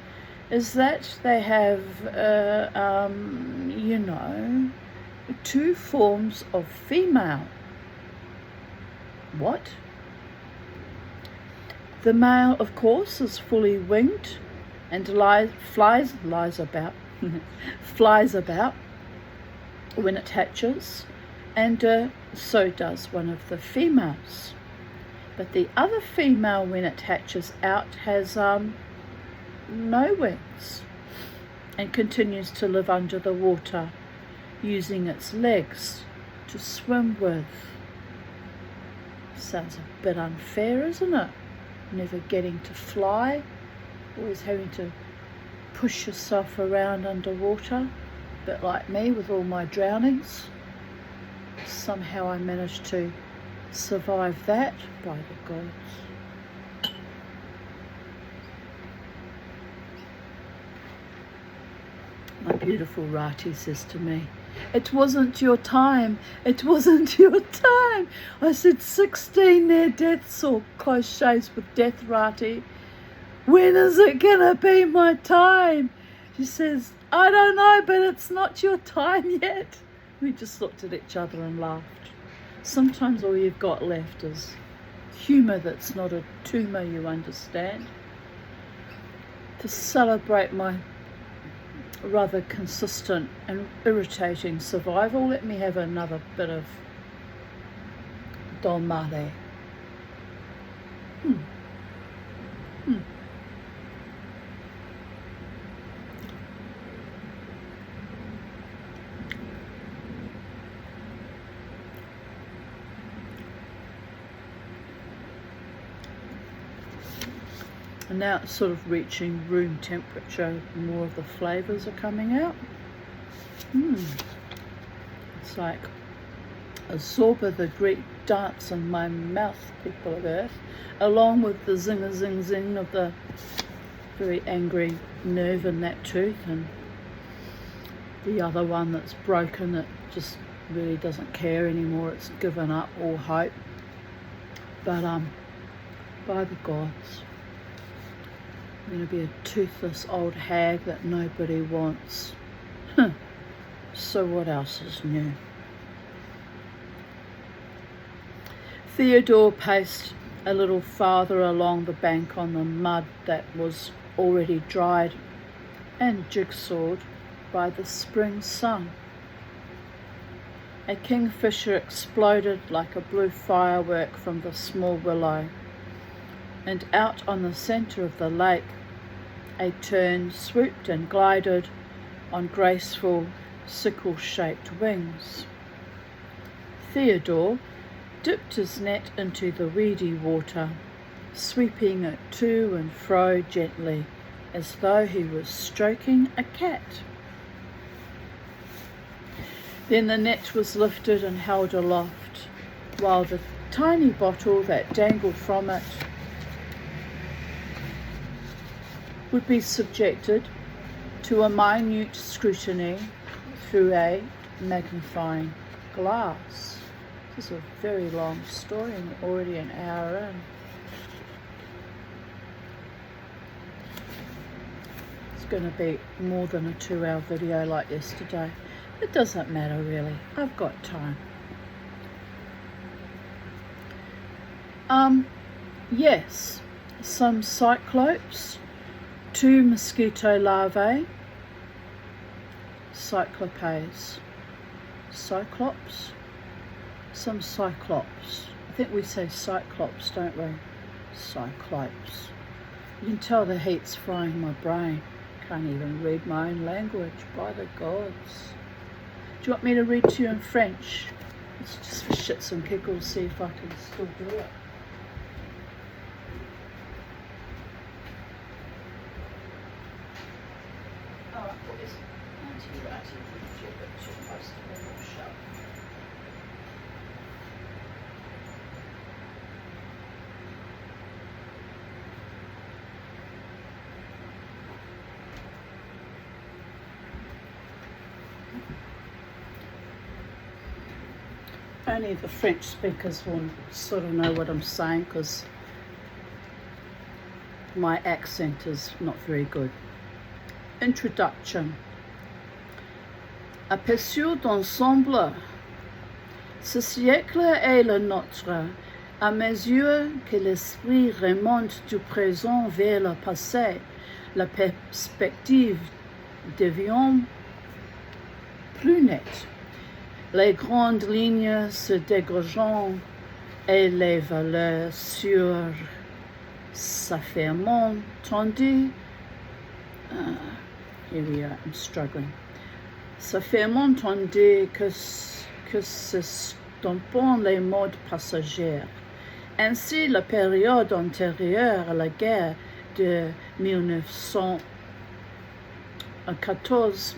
is that they have, two forms of female. What? The male, of course, is fully winged and flies about, when it hatches, and so does one of the females. But the other female, when it hatches out, has no wings and continues to live under the water, using its legs to swim with. Sounds a bit unfair, isn't it? Never getting to fly, always having to push yourself around underwater, a bit like me with all my drownings. Somehow I managed to survive that, by the gods. My beautiful Rati says to me, "It wasn't your time, it wasn't your time." I said, 16 near deaths or close shaves with death, Rati. When is it gonna be my time? She says, "I don't know, but it's not your time yet." We just looked at each other and laughed. Sometimes all you've got left is humour that's not a tumour, you understand. To celebrate my rather consistent and irritating survival, let me have another bit of dolmade. And now it's sort of reaching room temperature, more of the flavours are coming out. It's like a Zorba the Greek dance in my mouth, people of Earth, along with the zing zing zing of the very angry nerve in that tooth, and the other one that's broken that just really doesn't care anymore. It's given up all hope. But by the gods, I'm going to be a toothless old hag that nobody wants. So what else is new? Theodore paced a little farther along the bank on the mud that was already dried and jigsawed by the spring sun. A kingfisher exploded like a blue firework from the small willow, and out on the centre of the lake a tern swooped and glided on graceful sickle-shaped wings. Theodore dipped his net into the weedy water, sweeping it to and fro gently, as though he was stroking a cat. Then the net was lifted and held aloft, while the tiny bottle that dangled from it would be subjected to a minute scrutiny through a magnifying glass. This is a very long story and already an hour in. It's going to be more than a 2-hour video like yesterday. It doesn't matter really, I've got time. Yes, some cyclopes, 2 mosquito larvae, cyclopes, cyclops, some cyclops. I think we say cyclops, don't we? Cyclopes. You can tell the heat's frying my brain. Can't even read my own language, by the gods. Do you want me to read to you in French? It's just for shits and giggles, see if I can still do it. Only the French speakers will sort of know what I'm saying, because my accent is not very good. Introduction. Aperçu d'ensemble. Ce siècle est le nôtre. À mesure que l'esprit remonte du présent vers le passé, la perspective devient plus nette. les grandes lignes se dégageant et les valeurs sur s'affirmant, tandis here we are, I'm struggling. S'affirmant tandis que s'estompent les modes passagers. Ainsi, la période antérieure à la guerre de 1914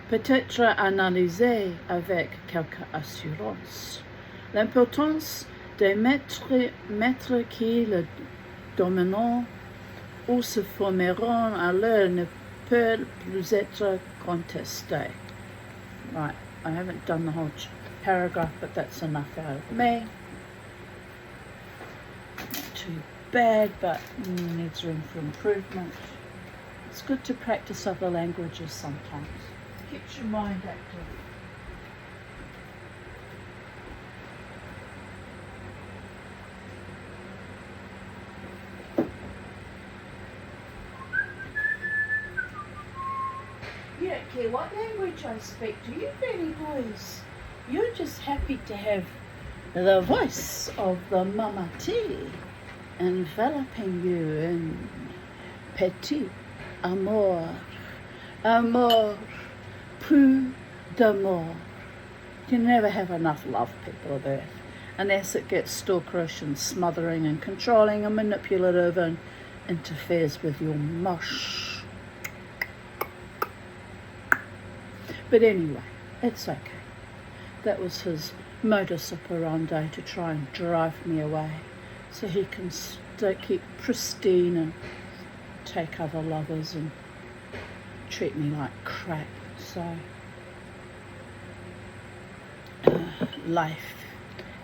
peut être analysée avec quelque assurance. L'importance des maîtres qui le dominent ou se formeront alors ne peut plus être contestée. Right, I haven't done the whole paragraph, but that's enough out of me. Not too bad, but needs room for improvement. It's good to practice other languages sometimes. Keeps your mind active. You don't care what language I speak, do you really, boys? You're just happy to have the voice of the Mama Tea enveloping you in petit amour, amour, peu d'amour. You can never have enough love, people of Earth, unless it gets stalkerish and smothering and controlling and manipulative and interferes with your mush. But anyway, it's okay. That was his modus operandi, to try and drive me away so he can keep pristine and take other lovers and treat me like crap. So life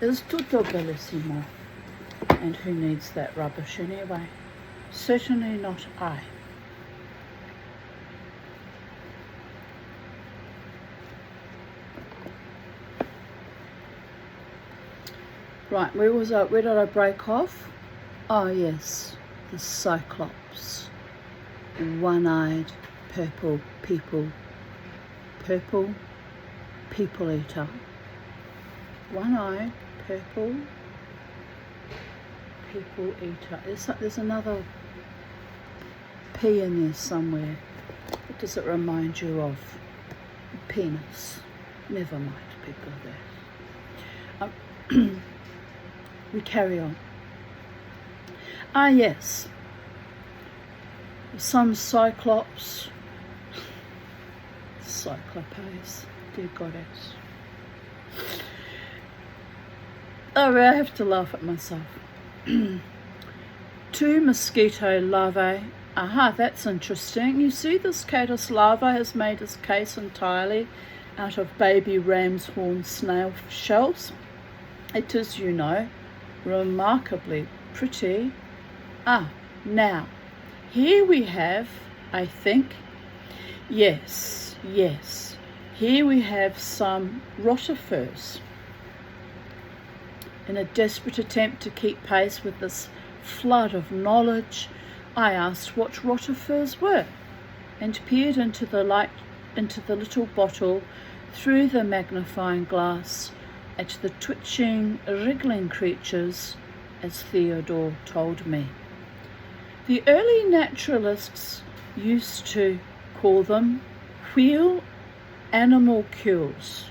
is tutto bellissimo, and who needs that rubbish anyway? Certainly not I. Right, where did I break off? Oh yes, the Cyclops, one-eyed purple people eater. One-eyed purple people eater. There's another P in there somewhere. What does it remind you of? Penis. Never mind, people there. We carry on. Ah yes, some Cyclops, Cyclopes, dear goddess. Oh, I have to laugh at myself. 2 mosquito larvae. Aha, that's interesting. You see, this caddis larva has made its case entirely out of baby ram's horn snail shells. It is, you know, remarkably pretty. Ah, now, here we have, I think, yes, here we have some rotifers. In a desperate attempt to keep pace with this flood of knowledge, I asked what rotifers were, and peered into the little bottle through the magnifying glass at the twitching, wriggling creatures, as Theodore told me. The early naturalists used to call them wheel animalcules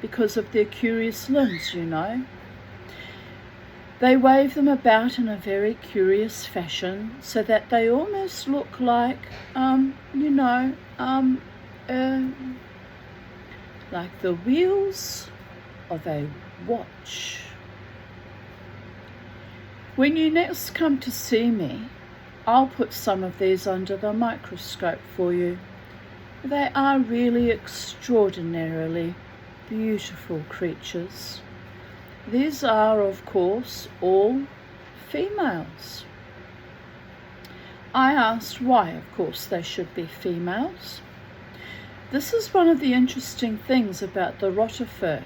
because of their curious limbs, you know. They wave them about in a very curious fashion so that they almost look like, like the wheels of a watch. When you next come to see me, I'll put some of these under the microscope for you. They are really extraordinarily beautiful creatures. These are, of course, all females. I asked why, of course, they should be females. This is one of the interesting things about the rotifer.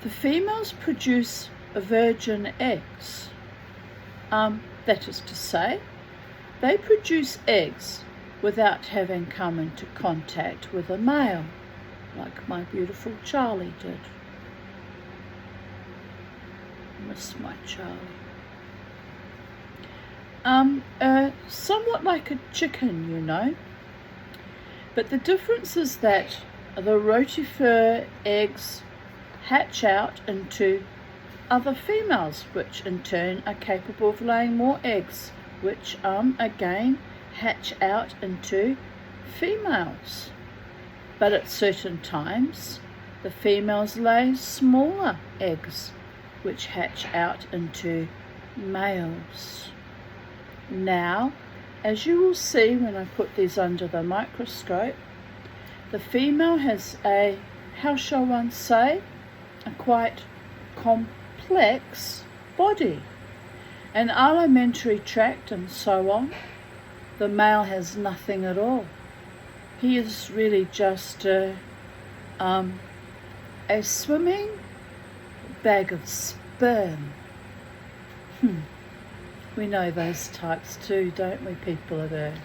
The females produce virgin eggs. That is to say, they produce eggs without having come into contact with a male, like my beautiful Charlie did. Miss my Charlie. Somewhat like a chicken, you know. But the difference is that the rotifer eggs hatch out into other females, which in turn are capable of laying more eggs, which again hatch out into females. But at certain times, the females lay smaller eggs, which hatch out into males. Now, as you will see when I put these under the microscope, the female has a, how shall one say, a quite complex body, an alimentary tract and so on. The male has nothing at all. He is really just a swimming bag of sperm. We know those types too, don't we, people of Earth?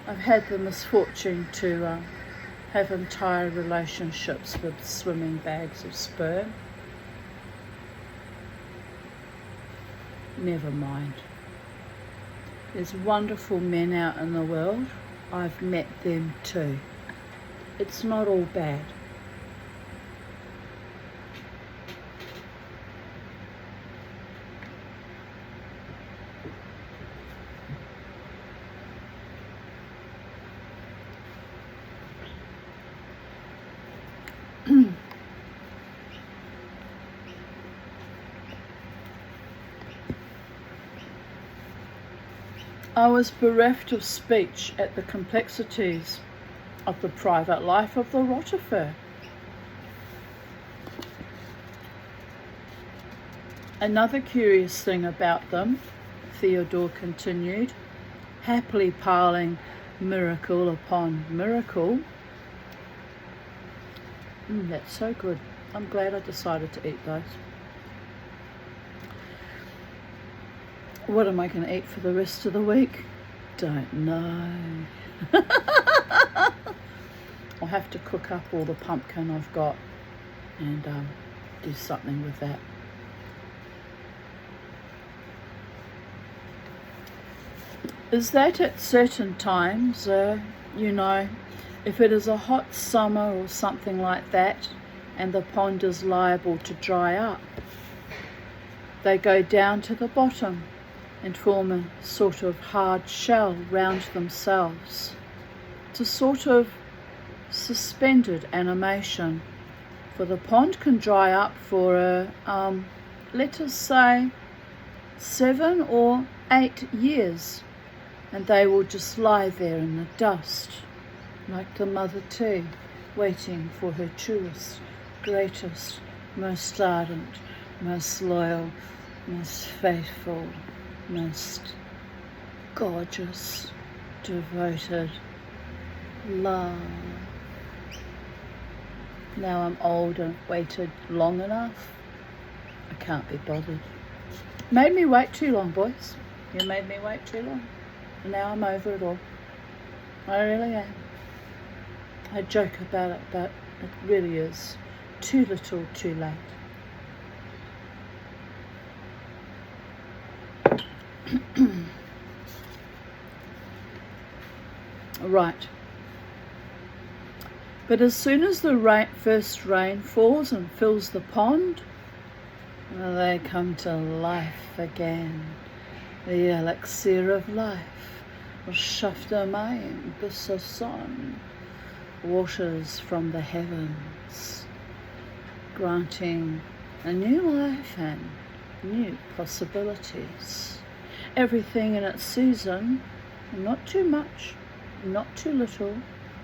I've had the misfortune to have entire relationships with swimming bags of sperm. Never mind. There's wonderful men out in the world. I've met them too. It's not all bad. I was bereft of speech at the complexities of the private life of the rotifer. Another curious thing about them, Theodore continued, happily piling miracle upon miracle. That's so good. I'm glad I decided to eat those. What am I going to eat for the rest of the week? Don't know. I'll have to cook up all the pumpkin I've got and do something with that. Is that at certain times, you know, if it is a hot summer or something like that and the pond is liable to dry up, they go down to the bottom and form a sort of hard shell round themselves. It's a sort of suspended animation, for the pond can dry up for let us say 7 or 8 years, and they will just lie there in the dust like the mother too, waiting for her truest, greatest, most ardent, most loyal, most faithful, most gorgeous, devoted love. Now I'm old and waited long enough. I can't be bothered. Made me wait too long, boys. You made me wait too long. And now I'm over it all. I really am. I joke about it, but it really is too little, too late. Right. But as soon as the first rain falls and fills the pond, they come to life again. The elixir of life, Shafta Mayim Bisason, waters from the heavens, granting a new life and new possibilities. Everything in its season, not too much, not too little,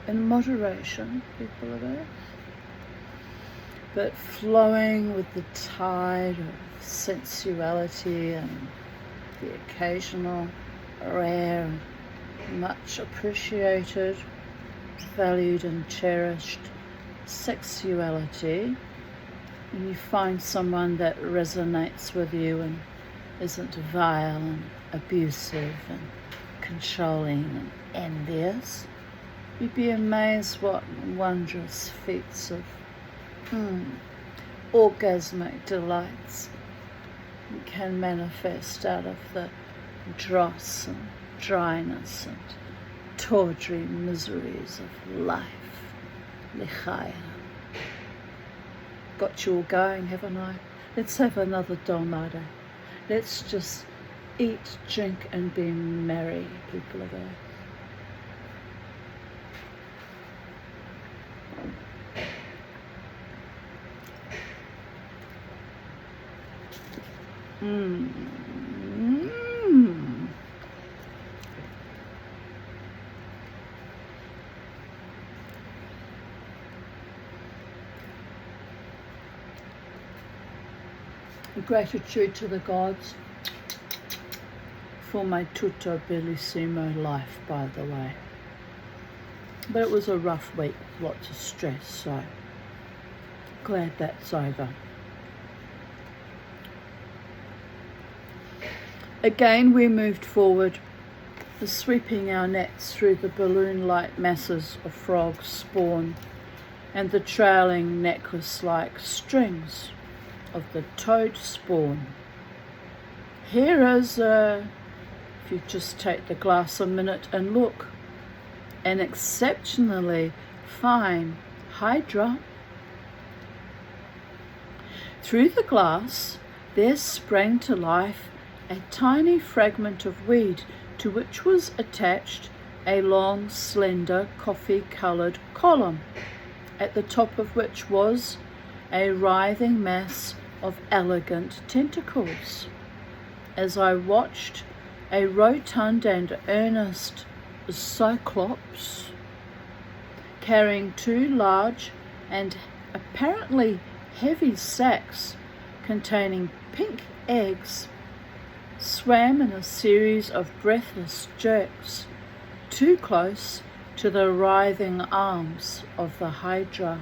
in moderation, people of Earth, but flowing with the tide of sensuality and the occasional rare, much appreciated, valued and cherished sexuality. When you find someone that resonates with you and isn't vile and abusive and controlling and envious. You'd be amazed what wondrous feats of orgasmic delights can manifest out of the dross and dryness and tawdry miseries of life. Lechaya. Got you all going, haven't I? Let's have another dolmade. Let's just eat, drink and be merry, people of Earth. Gratitude to the gods for my tutto bellissimo life, by the way. But it was a rough week, lots of stress, so glad that's over. Again, we moved forward, sweeping our nets through the balloon-like masses of frog spawn and the trailing necklace-like strings of the toad spawn. Here is, if you just take the glass a minute and look, an exceptionally fine hydra. Through the glass, there sprang to life a tiny fragment of weed to which was attached a long, slender, coffee-coloured column, at the top of which was a writhing mass of elegant tentacles. As I watched, a rotund and earnest cyclops, carrying two large and apparently heavy sacks containing pink eggs, swam in a series of breathless jerks, too close to the writhing arms of the hydra.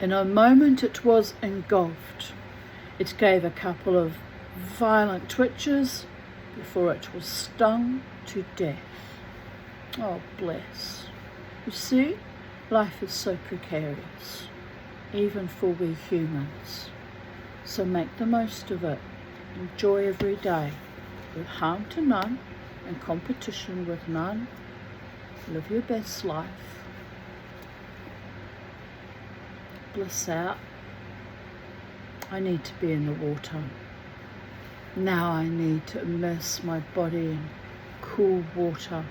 In a moment it was engulfed. It gave a couple of violent twitches before it was stung to death. Oh, bless. You see, life is so precarious, even for we humans. So make the most of it. Enjoy every day, with harm to none and competition with none. Live your best life. Bliss out. I need to be in the water. Now I need to immerse my body in cool water.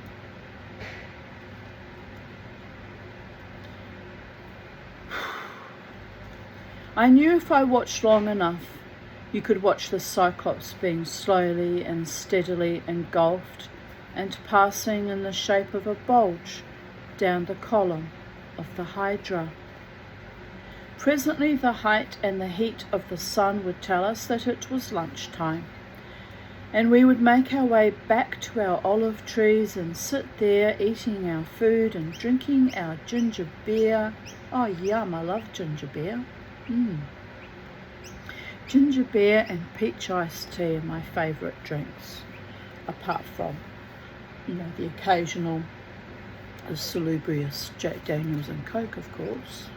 I knew if I watched long enough, you could watch the cyclops being slowly and steadily engulfed and passing in the shape of a bulge down the column of the hydra. Presently the height and the heat of the sun would tell us that it was lunchtime, and we would make our way back to our olive trees and sit there eating our food and drinking our ginger beer. Oh yum, I love ginger beer. Ginger beer and peach iced tea are my favourite drinks, apart from, the occasional salubrious Jack Daniels and Coke, of course.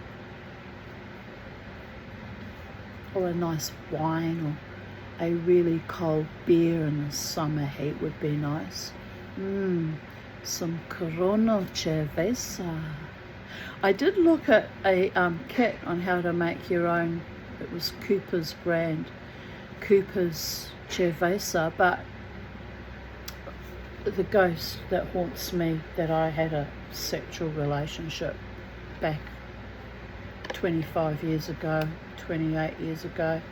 Or a nice wine, or a really cold beer in the summer heat would be nice. Some Corona Cerveza. I did look at a kit on how to make your own. It was Cooper's brand, Cooper's Cerveza, but the ghost that haunts me, that I had a sexual relationship back 25 years ago, 28 years ago.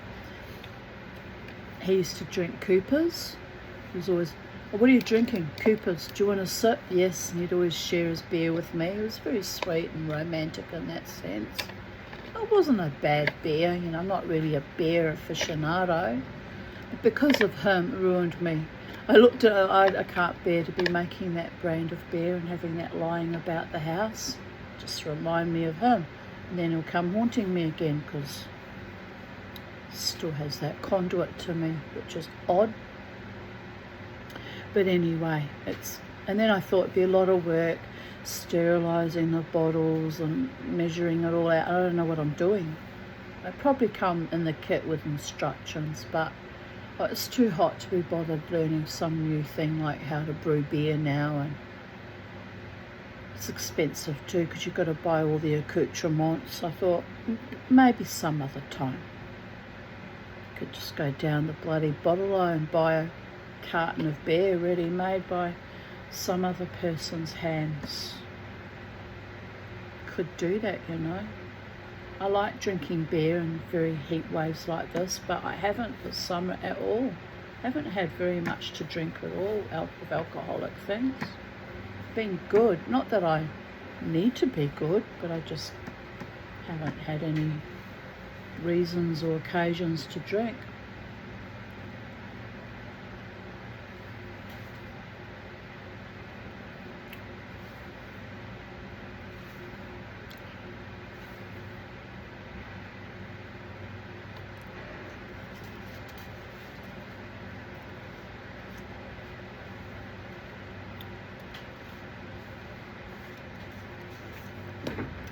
He used to drink Cooper's. He was always, "Oh, what are you drinking?" "Cooper's." "Do you want a sip?" "Yes." And he'd always share his beer with me. It was very sweet and romantic in that sense. It wasn't a bad beer, I'm not really a beer aficionado. But because of him, it ruined me. I looked at it, I can't bear to be making that brand of beer and having that lying about the house. Just remind me of him. And then he'll come haunting me again, because he still has that conduit to me, which is odd. But anyway, and then I thought it'd be a lot of work sterilising the bottles and measuring it all out. I don't know what I'm doing. They probably come in the kit with instructions, but it's too hot to be bothered learning some new thing like how to brew beer now, and it's expensive too because you've got to buy all the accoutrements. I thought maybe some other time. Could just go down the bloody bottle and buy a carton of beer ready made by some other person's hands. Could do that, you know. I like drinking beer in very heat waves like this, but I haven't this summer at all. Haven't had very much to drink at all of alcoholic things. Been good. Not that I need to be good, but I just haven't had any reasons or occasions to drink.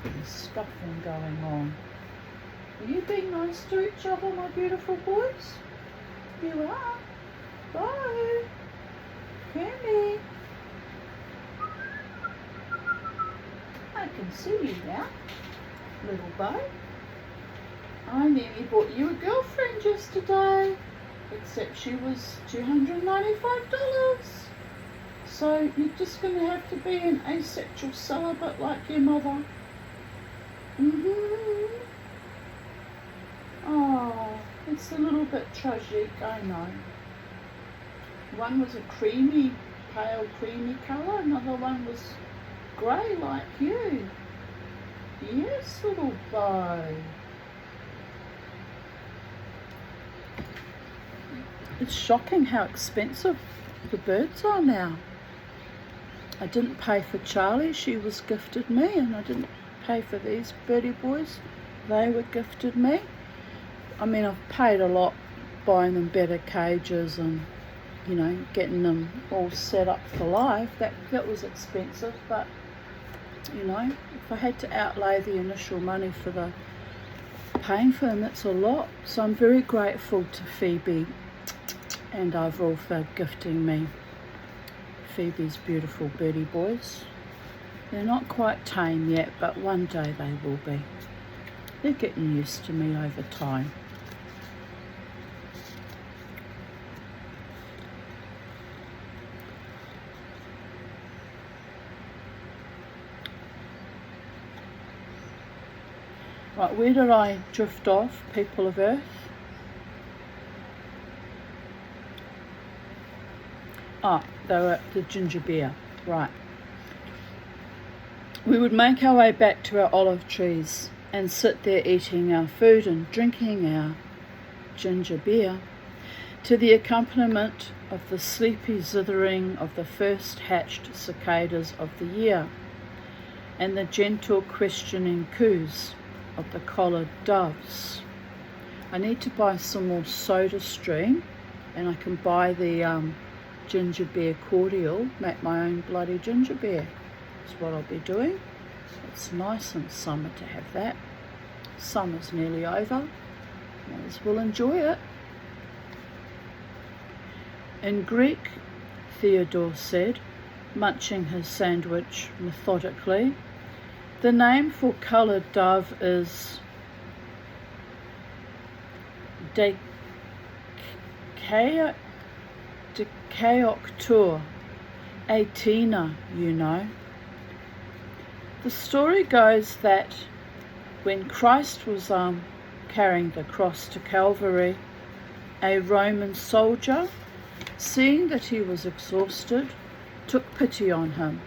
There's stuffing going on. Are you being nice to each other, my beautiful boys? You are. Bye. Penny. I can see you now, little boy. I nearly bought you a girlfriend yesterday, except she was $295. So you're just going to have to be an asexual celibate like your mother. Oh, it's a little bit tragic, I know. One was a creamy, pale creamy colour, another one was grey like you. Yes, little boy. It's shocking how expensive the birds are now. I didn't pay for Charlie, she was gifted me, and I didn't pay for these birdie boys, they were gifted me. I mean, I've paid a lot buying them better cages and, you know, getting them all set up for life. That was expensive, but, you know, if I had to outlay the initial money for the paying for them, it's a lot. So I'm very grateful to Phoebe and Overall for gifting me Phoebe's beautiful birdie boys. They're not quite tame yet, but one day they will be. They're getting used to me over time. Right, where did I drift off, people of Earth? They were at the ginger beer, right. We would make our way back to our olive trees and sit there eating our food and drinking our ginger beer to the accompaniment of the sleepy zithering of the first hatched cicadas of the year and the gentle questioning coos of the collared doves. I need to buy some more soda stream, and I can buy the ginger beer cordial, make my own bloody ginger beer. That's what I'll be doing. It's nice in summer to have that. Summer's nearly over. Might as well enjoy it. In Greek, Theodore said, munching his sandwich methodically, the name for coloured dove is Decaoctur, Athena, you know. The story goes that when Christ was carrying the cross to Calvary, a Roman soldier, seeing that he was exhausted, took pity on him.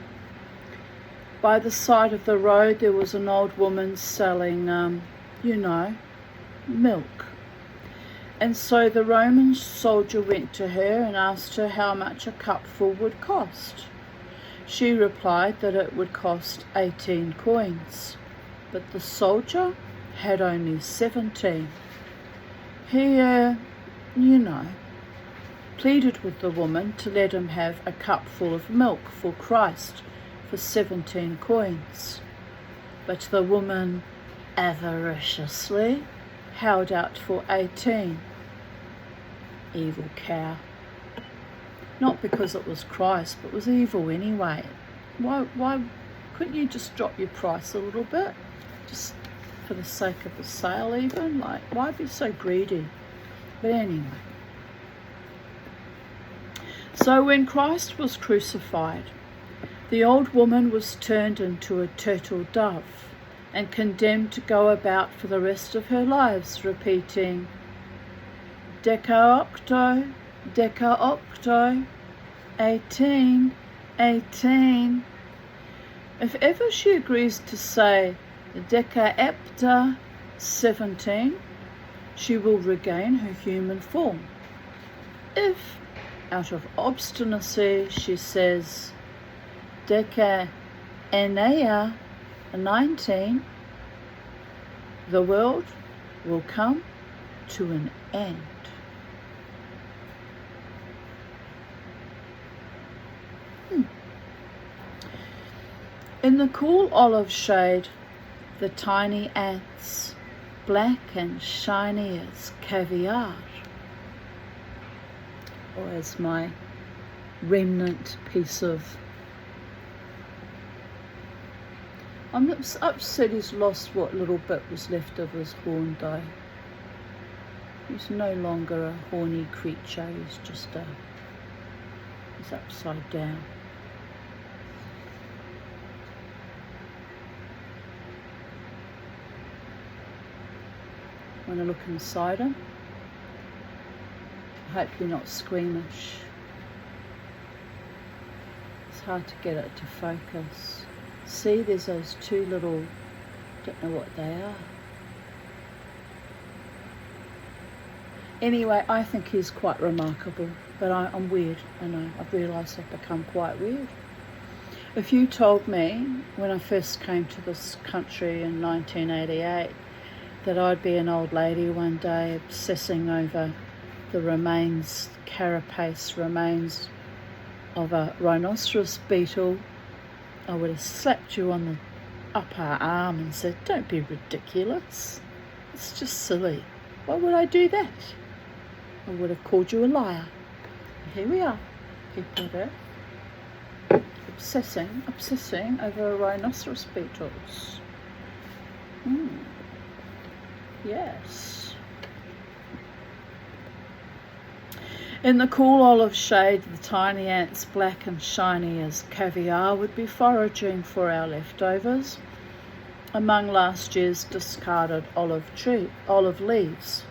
By the side of the road there was an old woman selling, you know, milk. And so the Roman soldier went to her and asked her how much a cupful would cost. She replied that it would cost 18 coins, but the soldier had only 17. He, you know, pleaded with the woman to let him have a cupful of milk for Christ for 17 coins. But the woman avariciously held out for 18. Evil cow. Not because it was Christ, but it was evil anyway. Why couldn't you just drop your price a little bit? Just for the sake of the sale even? Like, why be so greedy? But anyway. So when Christ was crucified, the old woman was turned into a turtle dove and condemned to go about for the rest of her lives repeating, Deca octo, Deca octo, 18, 18. If ever she agrees to say Deca epta, 17, she will regain her human form. If, out of obstinacy, she says Deca enea, 19, the world will come to an end. In the cool olive shade, the tiny ants, black and shiny as caviar, or as my remnant piece of... I'm upset he's lost what little bit was left of his horn though. He's no longer a horny creature, he's upside down. Want to look inside him? I hope you're not squeamish. It's hard to get it to focus. See, there's those two little, don't know what they are. Anyway, I think he's quite remarkable, but I'm weird. I know, I've realised I've become quite weird. If you told me when I first came to this country in 1988 that I'd be an old lady one day obsessing over the carapace remains of a rhinoceros beetle, I would have slapped you on the upper arm and said, don't be ridiculous. It's just silly. Why would I do that? I would have called you a liar. Here we are, people there, obsessing over rhinoceros beetles. Yes. In the cool olive shade, the tiny ants, black and shiny as caviar, would be foraging for our leftovers among last year's discarded olive leaves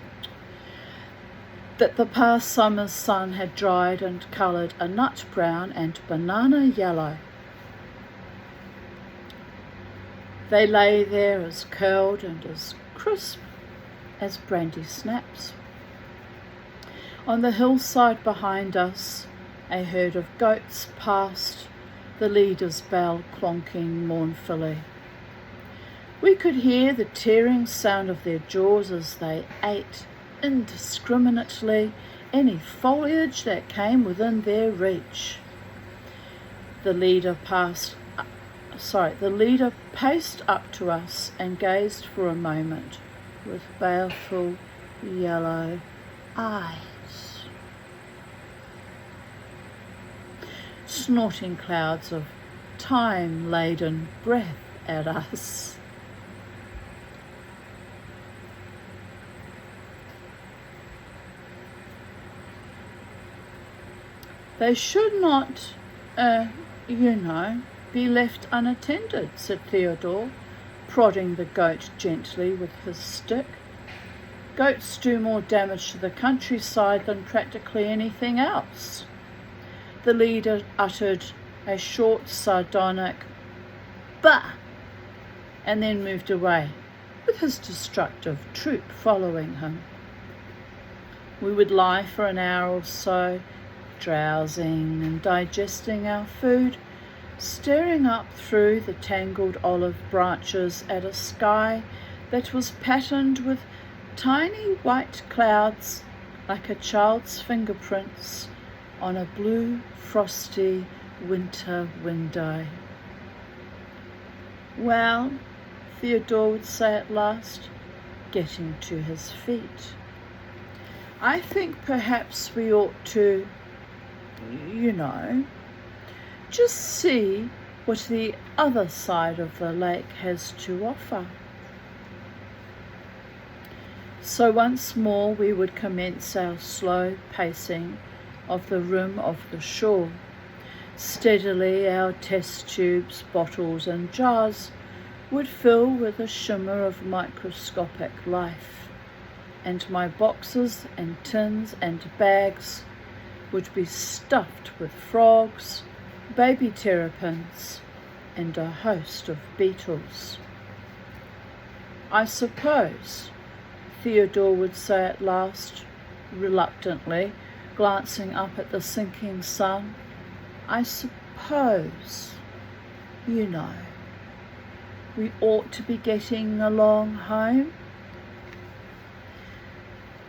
that the past summer's sun had dried and coloured a nut brown and banana yellow. They lay there as curled and as crisp as brandy snaps. On the hillside behind us, a herd of goats passed, the leader's bell clonking mournfully. We could hear the tearing sound of their jaws as they ate indiscriminately any foliage that came within their reach. The leader paced up to us and gazed for a moment with baleful yellow eyes, snorting clouds of time-laden breath at us. They should not, be left unattended, said Theodore, prodding the goat gently with his stick. Goats do more damage to the countryside than practically anything else. The leader uttered a short, sardonic "bah!" and then moved away, with his destructive troop following him. We would lie for an hour or so, drowsing and digesting our food, staring up through the tangled olive branches at a sky that was patterned with tiny white clouds like a child's fingerprints on a blue, frosty winter wind day. Well, Theodore would say at last, getting to his feet, I think perhaps we ought to, just see what the other side of the lake has to offer. So once more we would commence our slow pacing of the rim of the shore. Steadily our test tubes, bottles and jars would fill with a shimmer of microscopic life, and my boxes and tins and bags would be stuffed with frogs, baby terrapins, and a host of beetles. I suppose, Theodore would say at last, reluctantly, glancing up at the sinking sun, I suppose, we ought to be getting along home.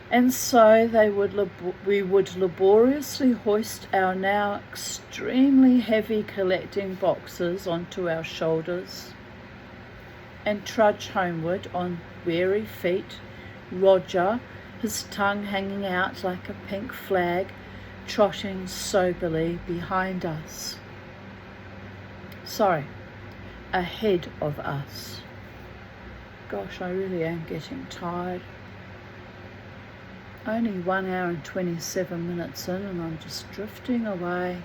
And so we would laboriously hoist our now extremely heavy collecting boxes onto our shoulders and trudge homeward on weary feet, Roger, his tongue hanging out like a pink flag, trotting soberly behind us. Sorry, ahead of us. Gosh, I really am getting tired. Only 1 hour and 27 minutes in and I'm just drifting away.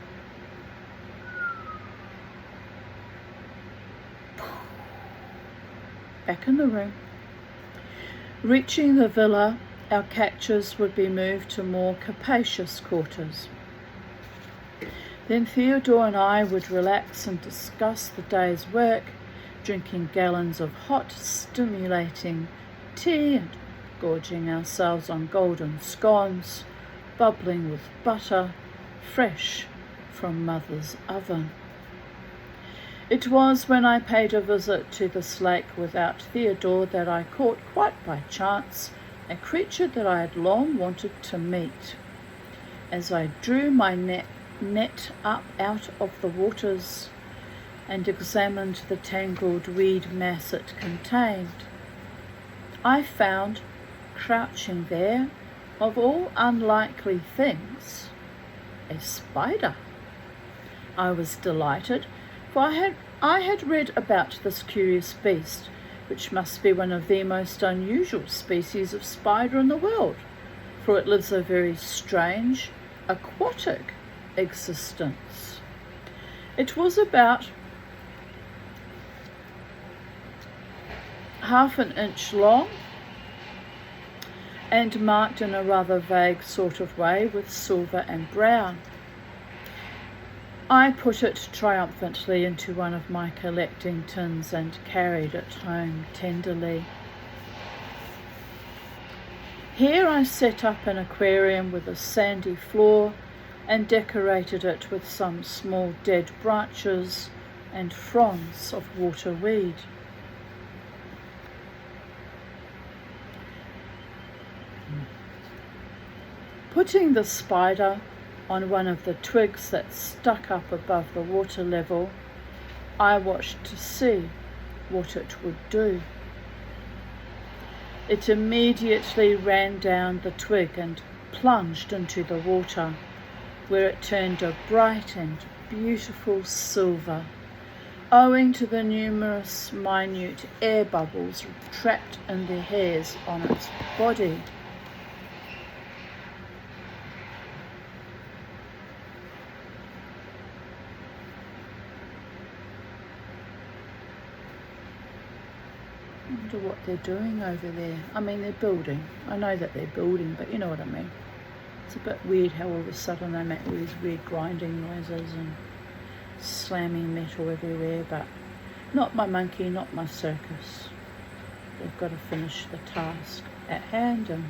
Back in the room. Reaching the villa, our catches would be moved to more capacious quarters. Then Theodore and I would relax and discuss the day's work, drinking gallons of hot, stimulating tea and gorging ourselves on golden scones, bubbling with butter, fresh from Mother's oven. It was when I paid a visit to this lake without Theodore that I caught, quite by chance, a creature that I had long wanted to meet. As I drew my net up out of the waters and examined the tangled weed mass it contained, I found, crouching there, of all unlikely things, a spider. I was delighted, for I had read about this curious beast, which must be one of the most unusual species of spider in the world, for it lives a very strange, aquatic existence. It was about half an inch long and marked in a rather vague sort of way with silver and brown. I put it triumphantly into one of my collecting tins and carried it home tenderly. Here I set up an aquarium with a sandy floor and decorated it with some small dead branches and fronds of water weed. Putting the spider on one of the twigs that stuck up above the water level, I watched to see what it would do. It immediately ran down the twig and plunged into the water, where it turned a bright and beautiful silver, owing to the numerous minute air bubbles trapped in the hairs on its body. I wonder what they're doing over there. I mean, they're building. I know that they're building, but you know what I mean. It's a bit weird how all of a sudden they make all these weird grinding noises and slamming metal everywhere, but not my monkey, not my circus. They've got to finish the task at hand and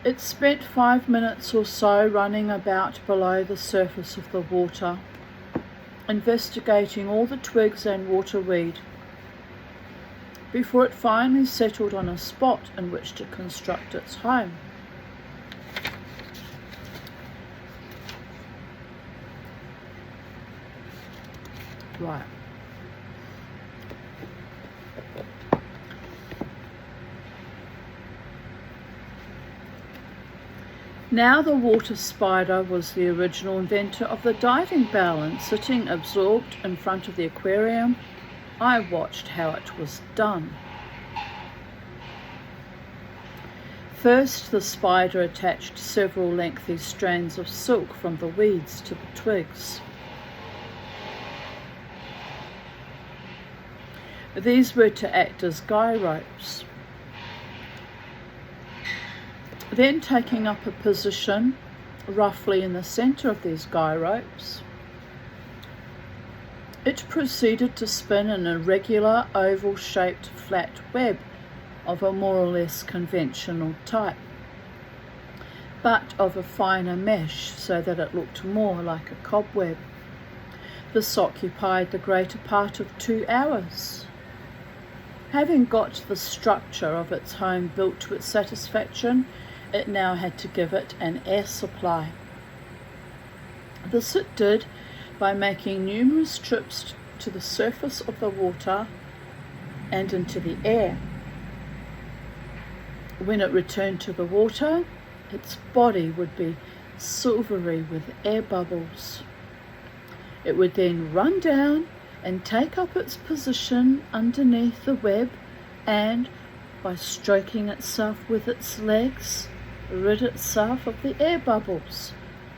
It spent 5 minutes or so running about below the surface of the water, investigating all the twigs and waterweed, before it finally settled on a spot in which to construct its home. Right. Now the water spider was the original inventor of the diving bell, and sitting absorbed in front of the aquarium, I watched how it was done. First, the spider attached several lengthy strands of silk from the weeds to the twigs. These were to act as guy ropes. Then, taking up a position roughly in the centre of these guy ropes, it proceeded to spin an irregular oval-shaped flat web of a more or less conventional type, but of a finer mesh so that it looked more like a cobweb. This occupied the greater part of 2 hours. Having got the structure of its home built to its satisfaction, it now had to give it an air supply. This it did by making numerous trips to the surface of the water and into the air. When it returned to the water, its body would be silvery with air bubbles. It would then run down and take up its position underneath the web, and by stroking itself with its legs, rid itself of the air bubbles,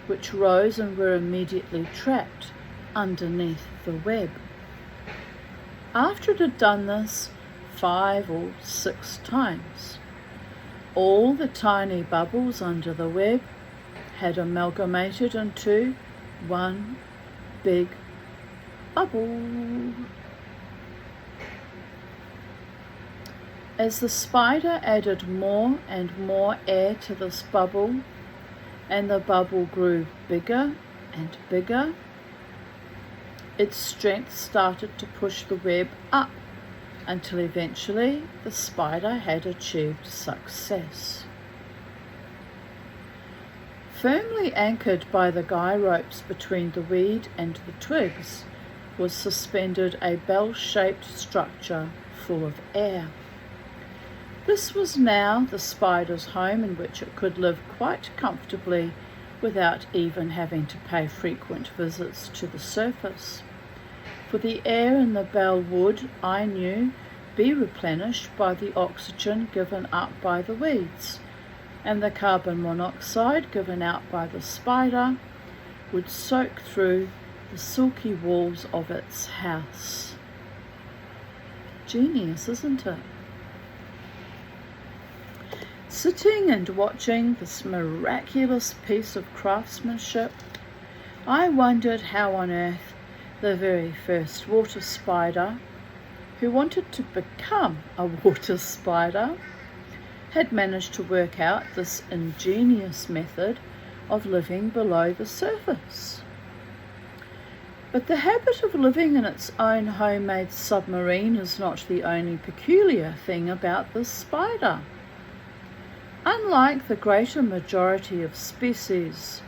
which rose and were immediately trapped underneath the web. After it had done this 5 or 6 times, all the tiny bubbles under the web had amalgamated into one big bubble. As the spider added more and more air to this bubble, and the bubble grew bigger and bigger, its strength started to push the web up until eventually the spider had achieved success. Firmly anchored by the guy ropes between the weed and the twigs was suspended a bell-shaped structure full of air. This was now the spider's home, in which it could live quite comfortably without even having to pay frequent visits to the surface. For the air in the bell would, I knew, be replenished by the oxygen given up by the weeds, and the carbon monoxide given out by the spider would soak through the silky walls of its house. Genius, isn't it? Sitting and watching this miraculous piece of craftsmanship, I wondered how on earth the very first water spider, who wanted to become a water spider, had managed to work out this ingenious method of living below the surface. But the habit of living in its own homemade submarine is not the only peculiar thing about this spider. Unlike the greater majority of species,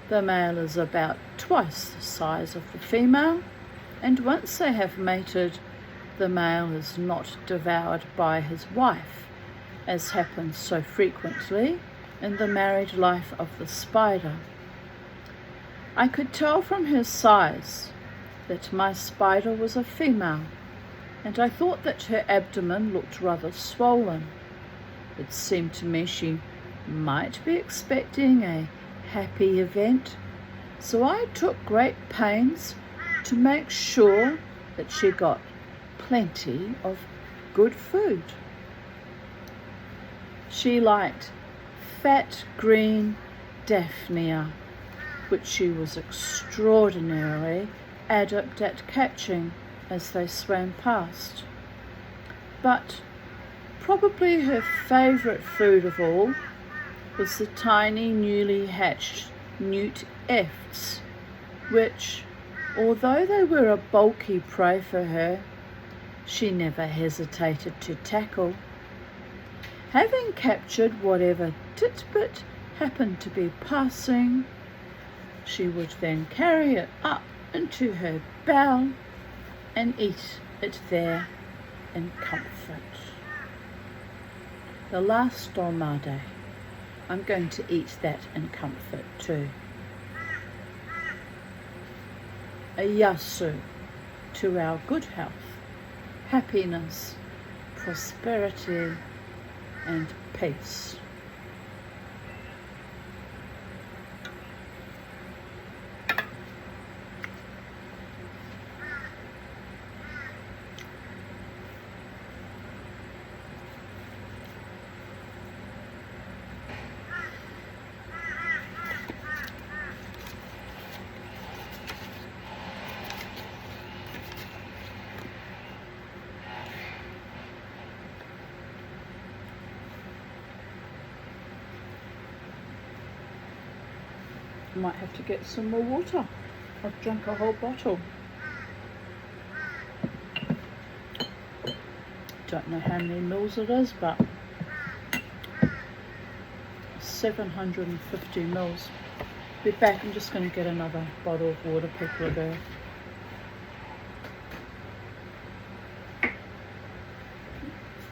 the male is about twice the size of the female, and once they have mated, the male is not devoured by his wife, as happens so frequently in the married life of the spider. I could tell from her size that my spider was a female, and I thought that her abdomen looked rather swollen. It seemed to me she might be expecting a happy event, so I took great pains to make sure that she got plenty of good food. She liked fat green daphnia, which she was extraordinarily adept at catching as they swam past. But probably her favourite food of all was the tiny newly hatched newt efts, which, although they were a bulky prey for her, she never hesitated to tackle. Having captured whatever titbit happened to be passing, she would then carry it up into her bell and eat it there in comfort. The last Dolmade, I'm going to eat that in comfort too. A yasu to our good health, happiness, prosperity and peace. I might have to get some more water. I've drunk a whole bottle. Don't know how many mils it is, but 750 mils. Be back. I'm just going to get another bottle of water, people of Earth.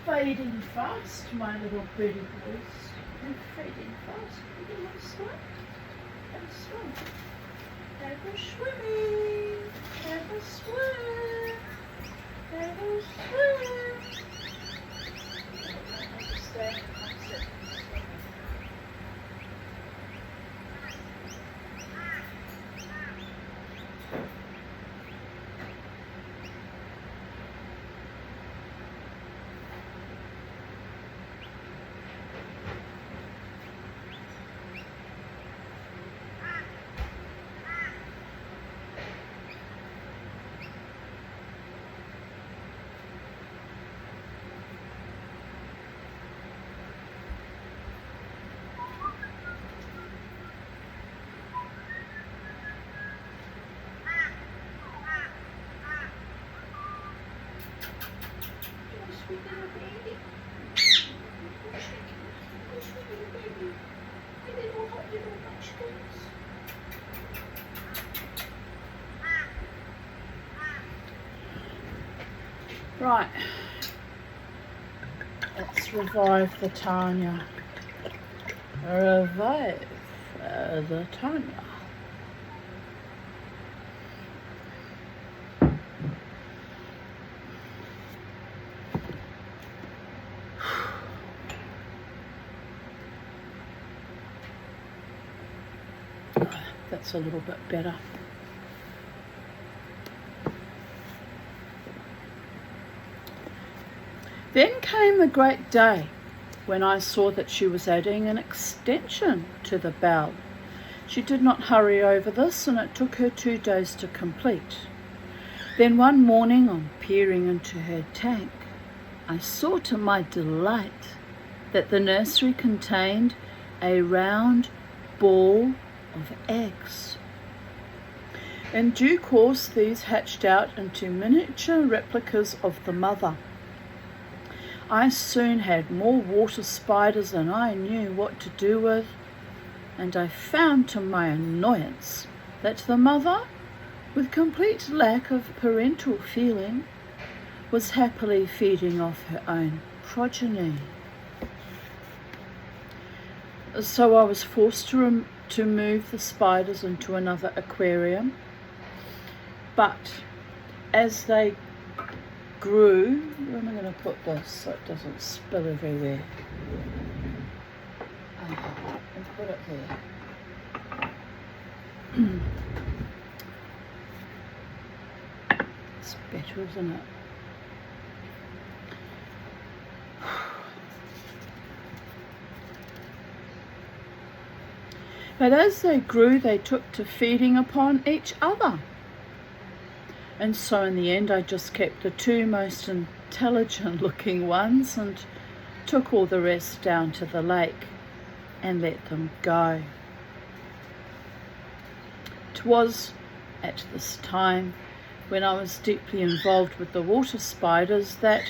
Fading fast, my little pretty boys. They're fading fast. You want to swim? Have a swim. Have a swimming. Have a swim. Have a swim. Understand the concept of swimming. Right, let's revive the Tanya. Revive the Tanya. That's a little bit better. Then came the great day when I saw that she was adding an extension to the bell. She did not hurry over this, and it took her 2 days to complete. Then one morning, on peering into her tank, I saw to my delight that the nursery contained a round ball of eggs. In due course, these hatched out into miniature replicas of the mother. I soon had more water spiders than I knew what to do with, and I found to my annoyance that the mother, with complete lack of parental feeling, was happily feeding off her own progeny. So I was forced to move the spiders into another aquarium, but as they grew, where am I going to put this so it doesn't spill everywhere? And put it there. It's better, isn't it? But as they grew, they took to feeding upon each other. And so in the end, I just kept the 2 most intelligent looking ones and took all the rest down to the lake. and let them go. 'Twas at this time, when I was deeply involved with the water spiders, that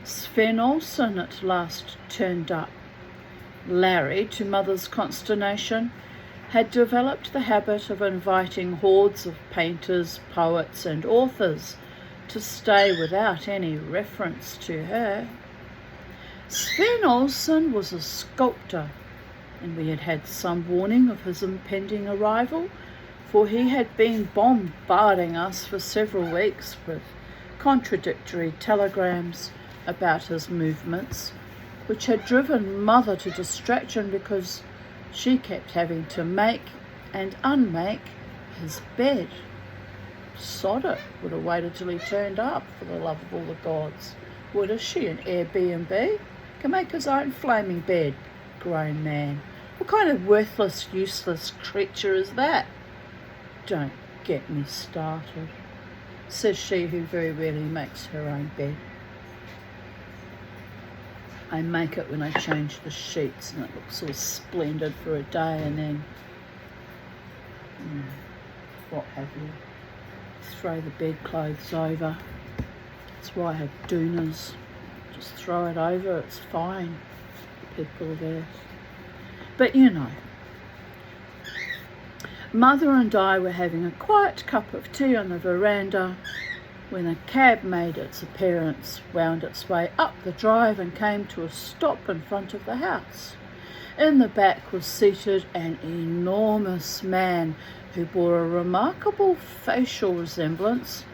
Sven Olsen at last turned up. Larry, to Mother's consternation, had developed the habit of inviting hordes of painters, poets and authors to stay without any reference to her. Sven Olsen was a sculptor, and we had had some warning of his impending arrival, for he had been bombarding us for several weeks with contradictory telegrams about his movements, which had driven Mother to distraction because she kept having to make and unmake his bed. Sod it, would have waited till he turned up, for the love of all the gods. Would have she, an Airbnb? Can make his own flaming bed, grown man. What kind of worthless, useless creature is that? Don't get me started, says she who very rarely makes her own bed. I make it when I change the sheets and it looks all splendid for a day, and then, what have you, throw the bedclothes over. That's why I have doonas. Just throw it over, it's fine, people of Earth. But you know, Mother and I were having a quiet cup of tea on the veranda when a cab made its appearance, wound its way up the drive and came to a stop in front of the house. In the back was seated an enormous man who bore a remarkable facial resemblance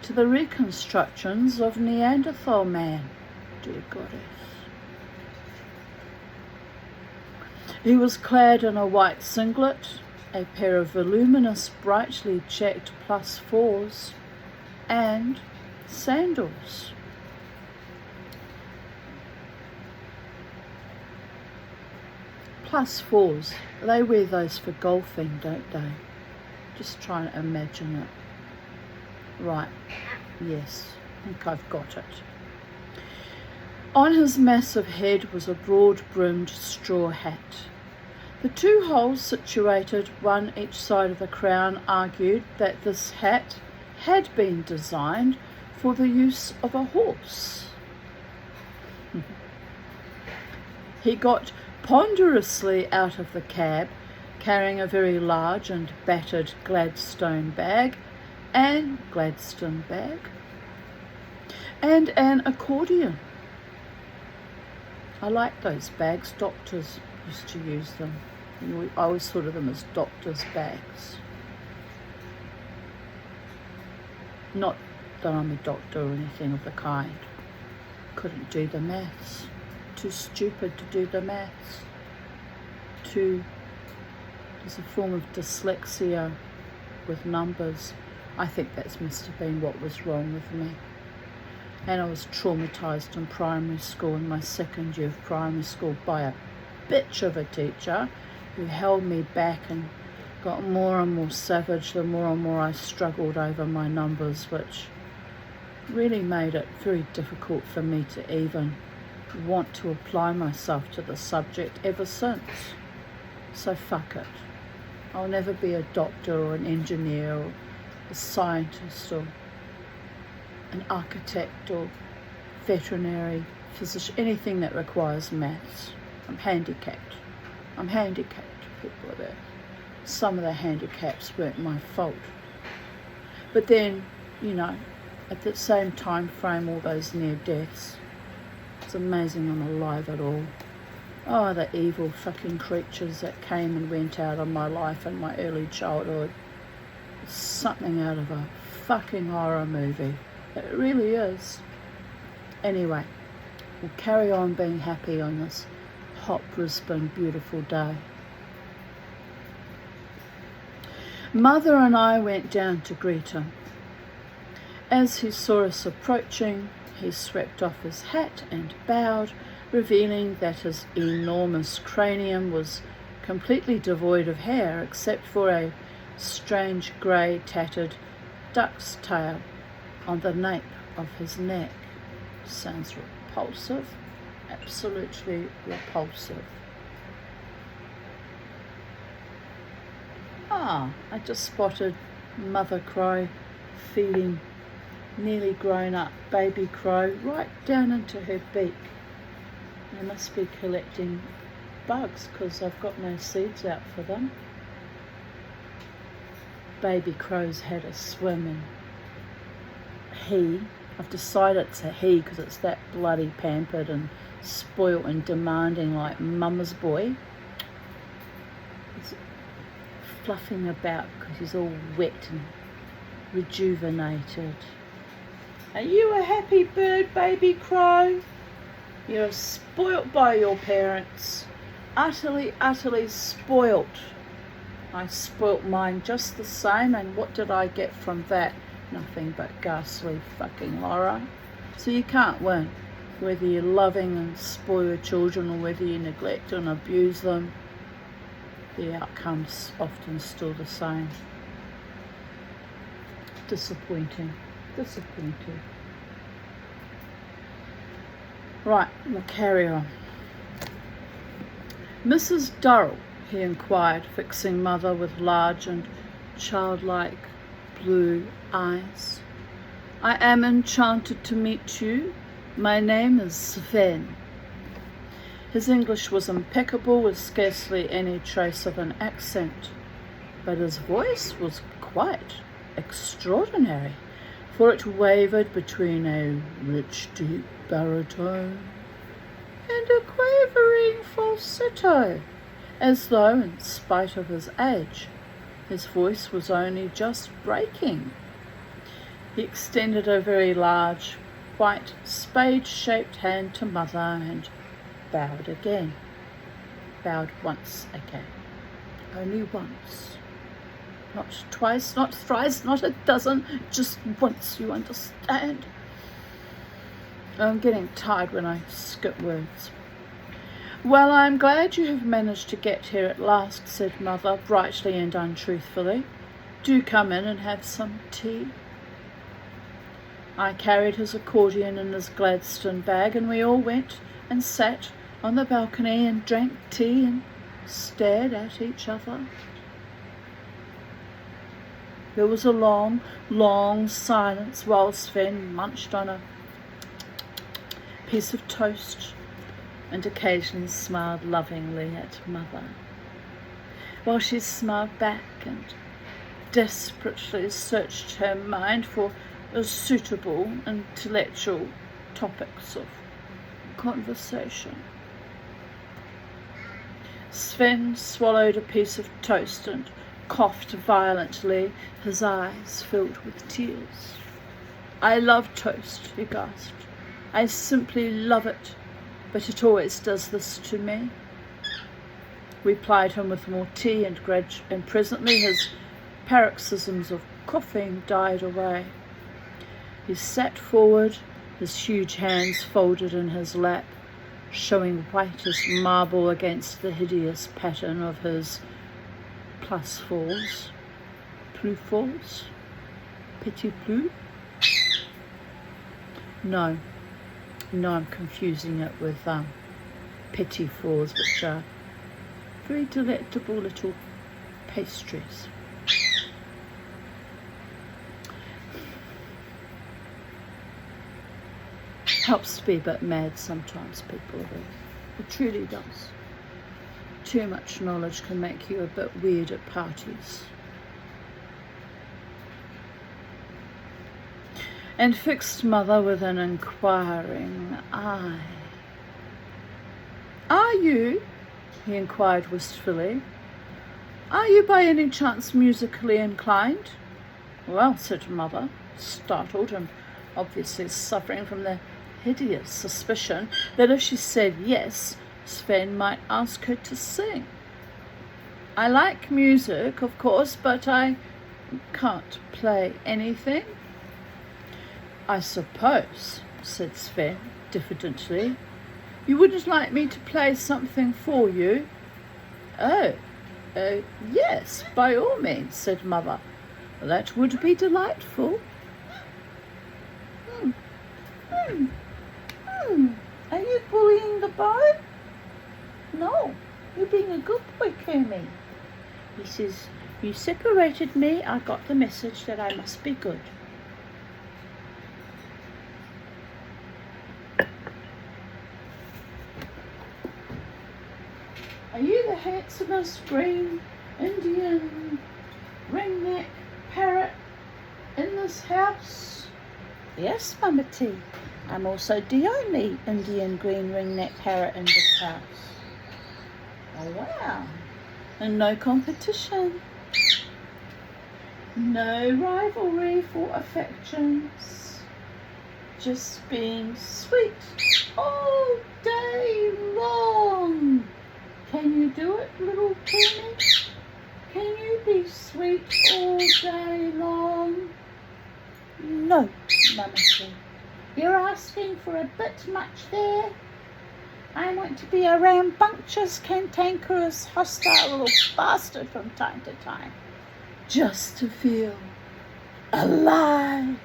to the reconstructions of Neanderthal man. Dear goddess. He was clad in a white singlet, a pair of voluminous, brightly checked +4s, and sandals. +4s, they wear those for golfing, don't they? Just trying to imagine it. Right, yes, I think I've got it. On his massive head was a broad-brimmed straw hat. The two holes situated one each side of the crown argued that this hat had been designed for the use of a horse. He got ponderously out of the cab, carrying a very large and battered Gladstone bag, and an accordion. I like those bags. Doctors used to use them. I always thought of them as doctors' bags. Not that I'm a doctor or anything of the kind. Couldn't do the maths. Too stupid to do the maths. There's a form of dyslexia with numbers. I think that must have been what was wrong with me. And I was traumatised in primary school, in my second year of primary school, by a bitch of a teacher who held me back and got more and more savage the more and more I struggled over my numbers, which really made it very difficult for me to even want to apply myself to the subject ever since. So fuck it. I'll never be a doctor or an engineer or a scientist or an architect or veterinary physician, anything that requires maths. I'm handicapped, people of Earth. Some of the handicaps weren't my fault. But then, you know, at the same time frame, all those near deaths, it's amazing I'm alive at all. Oh, the evil fucking creatures that came and went out of my life in my early childhood. It's something out of a fucking horror movie. It really is. Anyway, we'll carry on being happy on this hot Brisbane beautiful day. Mother and I went down to greet him. As he saw us approaching, he swept off his hat and bowed, revealing that his enormous cranium was completely devoid of hair except for a strange grey tattered duck's tail on the nape of his neck. Sounds repulsive, absolutely repulsive. I just spotted Mother Crow feeding nearly grown up baby crow right down into her beak. They must be collecting bugs because I've got no seeds out for them. Baby crow's had a swim and I've decided it's a he because it's that bloody pampered and spoilt and demanding like mama's boy. He's fluffing about because he's all wet and rejuvenated. Are you a happy bird, baby crow? You're spoilt by your parents. Utterly, utterly spoilt. I spoilt mine just the same, and what did I get from that? Nothing but ghastly fucking horror. So you can't win. Whether you're loving and spoil your children or whether you neglect and abuse them, the outcome's often still the same. Disappointing. Right, we'll carry on. Mrs. Durrell, he inquired, fixing Mother with large and childlike blue eyes. I am enchanted to meet you. My name is Sven. His English was impeccable with scarcely any trace of an accent, but his voice was quite extraordinary, for it wavered between a rich deep baritone and a quavering falsetto, as though, in spite of his age, his voice was only just breaking. He extended a very large, white, spade-shaped hand to Mother and bowed again. Bowed once again. Only once. Not twice, not thrice, not a dozen, just once, you understand? I'm getting tired when I skip words. Well, I'm glad you have managed to get here at last, said Mother, brightly and untruthfully. Do come in and have some tea. I carried his accordion in his Gladstone bag, and we all went and sat on the balcony and drank tea and stared at each other. There was a long, long silence while Sven munched on a piece of toast and occasionally smiled lovingly at Mother, while she smiled back and desperately searched her mind for suitable intellectual topics of conversation. Sven swallowed a piece of toast and coughed violently, his eyes filled with tears. I love toast, he gasped. I simply love it, but it always does this to me. We plied him with more tea, and presently his paroxysms of coughing died away. He sat forward, his huge hands folded in his lap, showing white as marble against the hideous pattern of his plus fours, plus fours, petit plus. No, I'm confusing it with petit fours, which are very delectable little pastries. Helps to be a bit mad sometimes, people do. It truly does. Too much knowledge can make you a bit weird at parties. And fixed Mother with an inquiring eye. Are you, he inquired wistfully, are you by any chance musically inclined? Well, said Mother, startled and obviously suffering from the hideous suspicion that if she said yes, Sven might ask her to sing. I like music, of course, but I can't play anything. I suppose, said Sven diffidently, you wouldn't like me to play something for you? Oh, yes, by all means, said Mother. That would be delightful. Are you bullying the boy? No, you're being a good boy, Kermie. He says, You separated me, I got the message that I must be good. Are you the handsomest green Indian ringneck parrot in this house? Yes, Mama T. I'm also the only Indian green ringneck parrot in this house. Oh wow. And no competition. No rivalry for affections. Just being sweet all day long. Can you do it, little Timmy? Can you be sweet all day long? No, Mama T. You're asking for a bit much there. I want to be a rambunctious, cantankerous, hostile little bastard from time to time. Just to feel alive.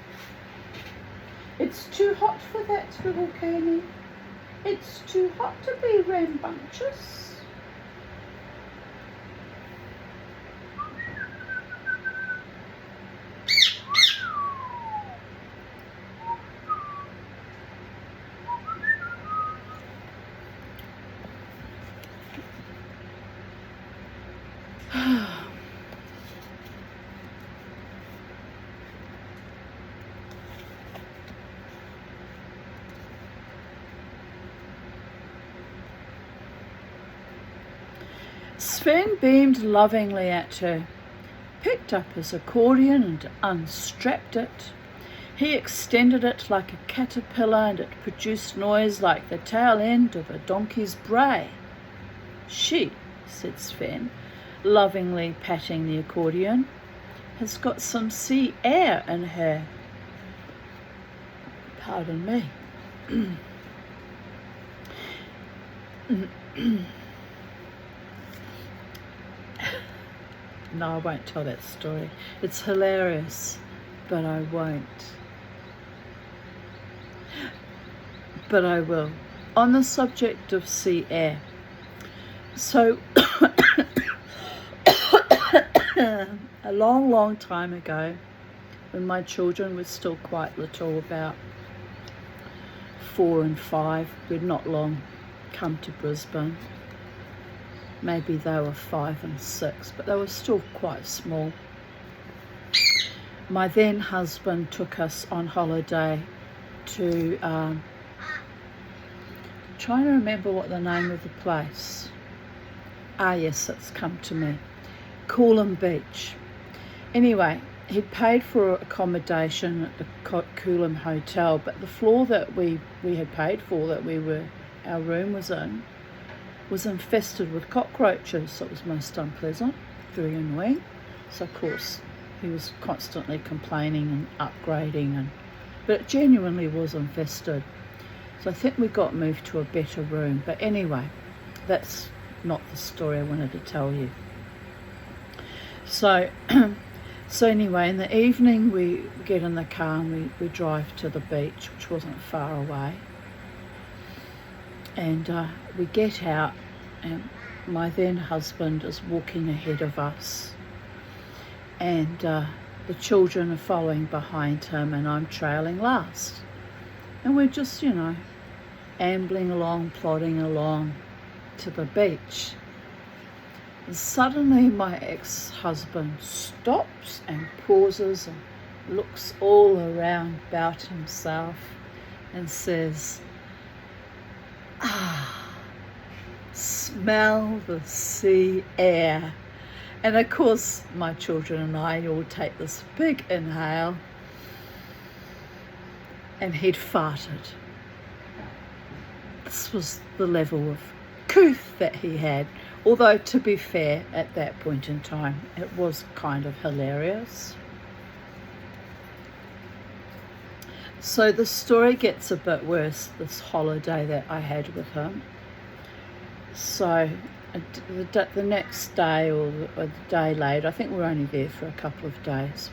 It's too hot for that, little Kenny. It's too hot to be rambunctious. Sven beamed lovingly at her, picked up his accordion and unstrapped it. He extended it like a caterpillar and it produced noise like the tail end of a donkey's bray. She, said Sven, lovingly patting the accordion, has got some sea air in her. Pardon me. No, I won't tell that story. It's hilarious, but I won't. But I will. On the subject of sea air. So, a long, long time ago, when my children were still quite little, about 4 and 5, we'd not long come to Brisbane. Maybe they were 5 and 6, but they were still quite small. My then husband took us on holiday to, trying to remember what the name of the place. Ah yes, it's come to me. Coolum Beach. Anyway, he'd paid for accommodation at the Coolum Hotel, but the floor that we had paid for, that our room was in, was infested with cockroaches, so it was most unpleasant, very annoying. So of course he was constantly complaining and upgrading, but it genuinely was infested. So I think we got moved to a better room. But anyway, that's not the story I wanted to tell you. So anyway, in the evening we get in the car and we drive to the beach, which wasn't far away. And we get out and my then husband is walking ahead of us and the children are following behind him and I'm trailing last. And we're just, ambling along, plodding along to the beach. And suddenly my ex-husband stops and pauses and looks all around about himself and says, smell the sea air. And of course my children and I all take this big inhale, and he'd farted. This was the level of couth that he had, although to be fair, at that point in time it was kind of hilarious. So the story gets a bit worse, this holiday that I had with him. So the next day or the day later, I think we were only there for a couple of days,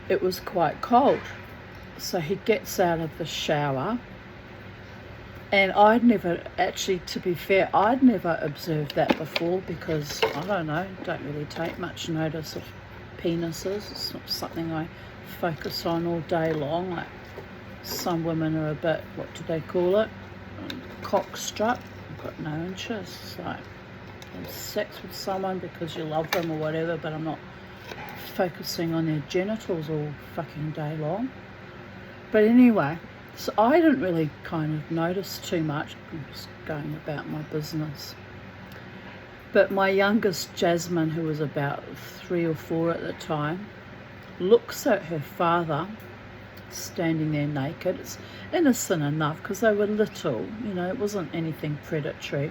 it was quite cold. So he gets out of the shower And I'd never, actually, to be fair, I'd never observed that before because, I don't know, don't really take much notice of penises. It's not something I focus on all day long. Like some women are a bit, what do they call it? Cockstruck. I've got no interest. Like, have sex with someone because you love them or whatever, but I'm not focusing on their genitals all fucking day long. But anyway, so I didn't really kind of notice too much. I'm just going about my business. But my youngest, Jasmine, who was about 3 or 4 at the time, looks at her father standing there naked. It's innocent enough because they were little, you know, it wasn't anything predatory.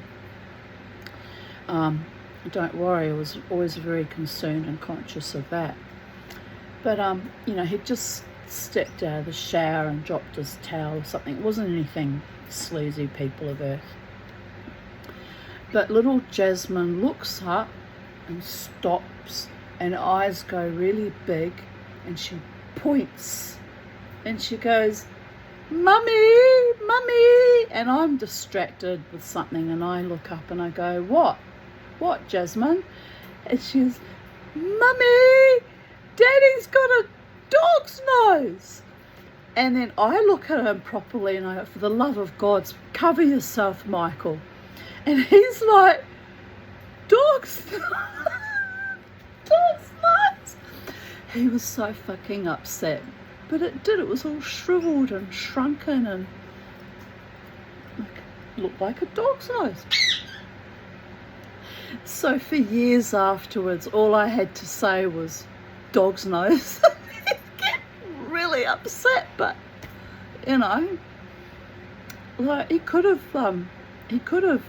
Don't worry, I was always very concerned and conscious of that. But, you know, he just stepped out of the shower and dropped his towel or something. It wasn't anything sleazy, people of Earth. But little Jasmine looks up and stops, and eyes go really big, and she points and she goes, "Mummy, Mummy!" And I'm distracted with something, and I look up and I go, What, Jasmine? And she goes, "Mummy, Daddy's got a dog's nose." And then I look at him properly and I go, "For the love of God, cover yourself, Michael." And he's like, "Dog's dog's nose." He was so fucking upset. But it was all shriveled and shrunken and looked like a dog's nose. So for years afterwards, all I had to say was dog's nose. He'd get really upset, but you know, like he could have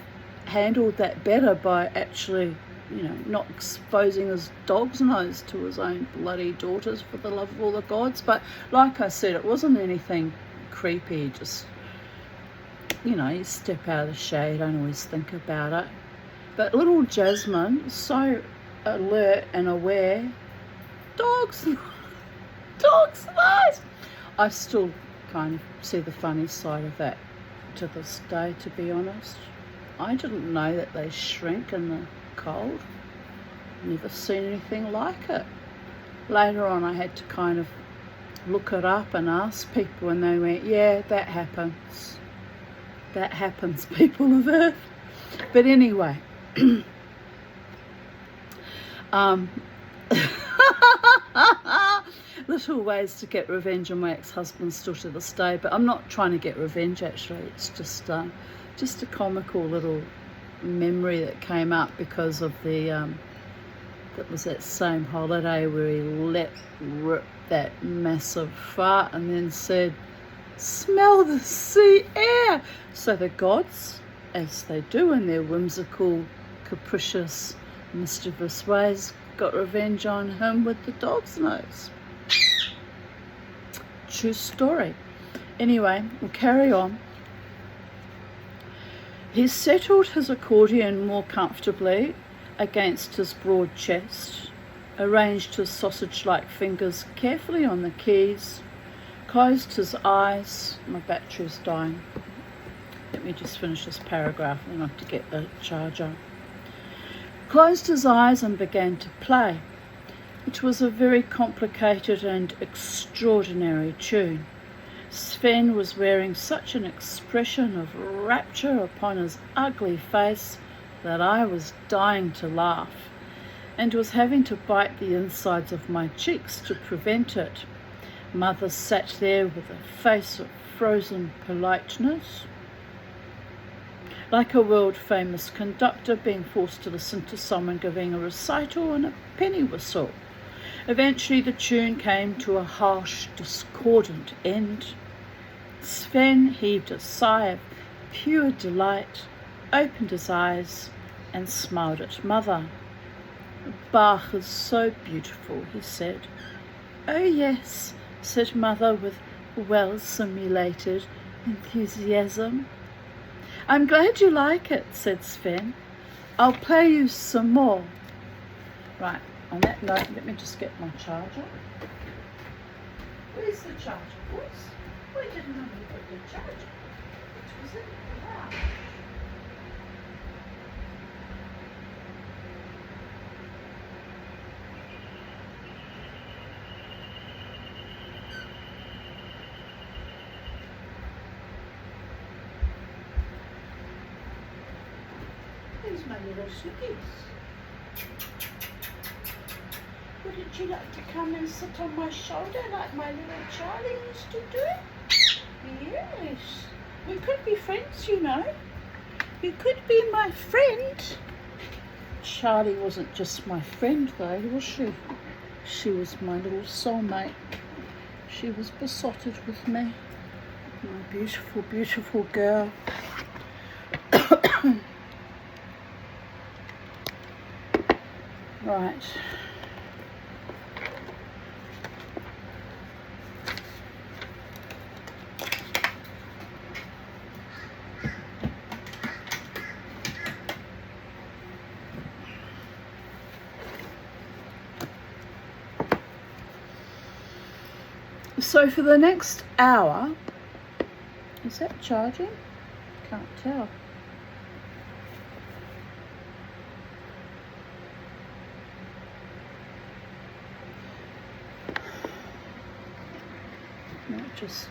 handled that better by actually, you know, not exposing his dog's nose to his own bloody daughters, for the love of all the gods. But like I said, it wasn't anything creepy. Just, you know, you step out of the shower, you don't always think about it. But little Jasmine, so alert and aware, dog's nose. I still kind of see the funny side of that to this day, to be honest. I didn't know that they shrink in the cold. Never seen anything like it. Later on I had to kind of look it up and ask people, and they went, "Yeah, that happens. That happens, people of Earth." But anyway, little ways to get revenge on my ex-husband still to this day, but I'm not trying to get revenge actually. It's just a comical little memory that came up because of the that was that same holiday where he let rip that massive fart and then said, "Smell the sea air." So the gods, as they do in their whimsical, capricious, mischievous ways, got revenge on him with the dog's nose. True story. Anyway, we'll carry on. He settled his accordion more comfortably against his broad chest, arranged his sausage-like fingers carefully on the keys, closed his eyes. My battery's dying. Let me just finish this paragraph and then I have to get the charger. Closed his eyes and began to play. It was a very complicated and extraordinary tune. Sven was wearing such an expression of rapture upon his ugly face that I was dying to laugh, and was having to bite the insides of my cheeks to prevent it. Mother sat there with a face of frozen politeness, like a world-famous conductor being forced to listen to someone giving a recital and a penny whistle. Eventually the tune came to a harsh, discordant end. Sven heaved a sigh of pure delight, opened his eyes, and smiled at Mother. "Bach is so beautiful," he said. "Oh yes," said Mother with well-simulated enthusiasm. "I'm glad you like it," said Sven. "I'll play you some more." Right, on that note, let me just get my charger. Where's the charger, boys? Where did Mummy put the charger? was it? Wow. There's my little Snookies. Wouldn't you like to come and sit on my shoulder like my little Charlie used to do? Yes. We could be friends, you know. You could be my friend. Charlie wasn't just my friend though, was she? She was my little soulmate. She was besotted with me. My beautiful, beautiful girl. Right. So for the next hour, is that charging? Can't tell. Might just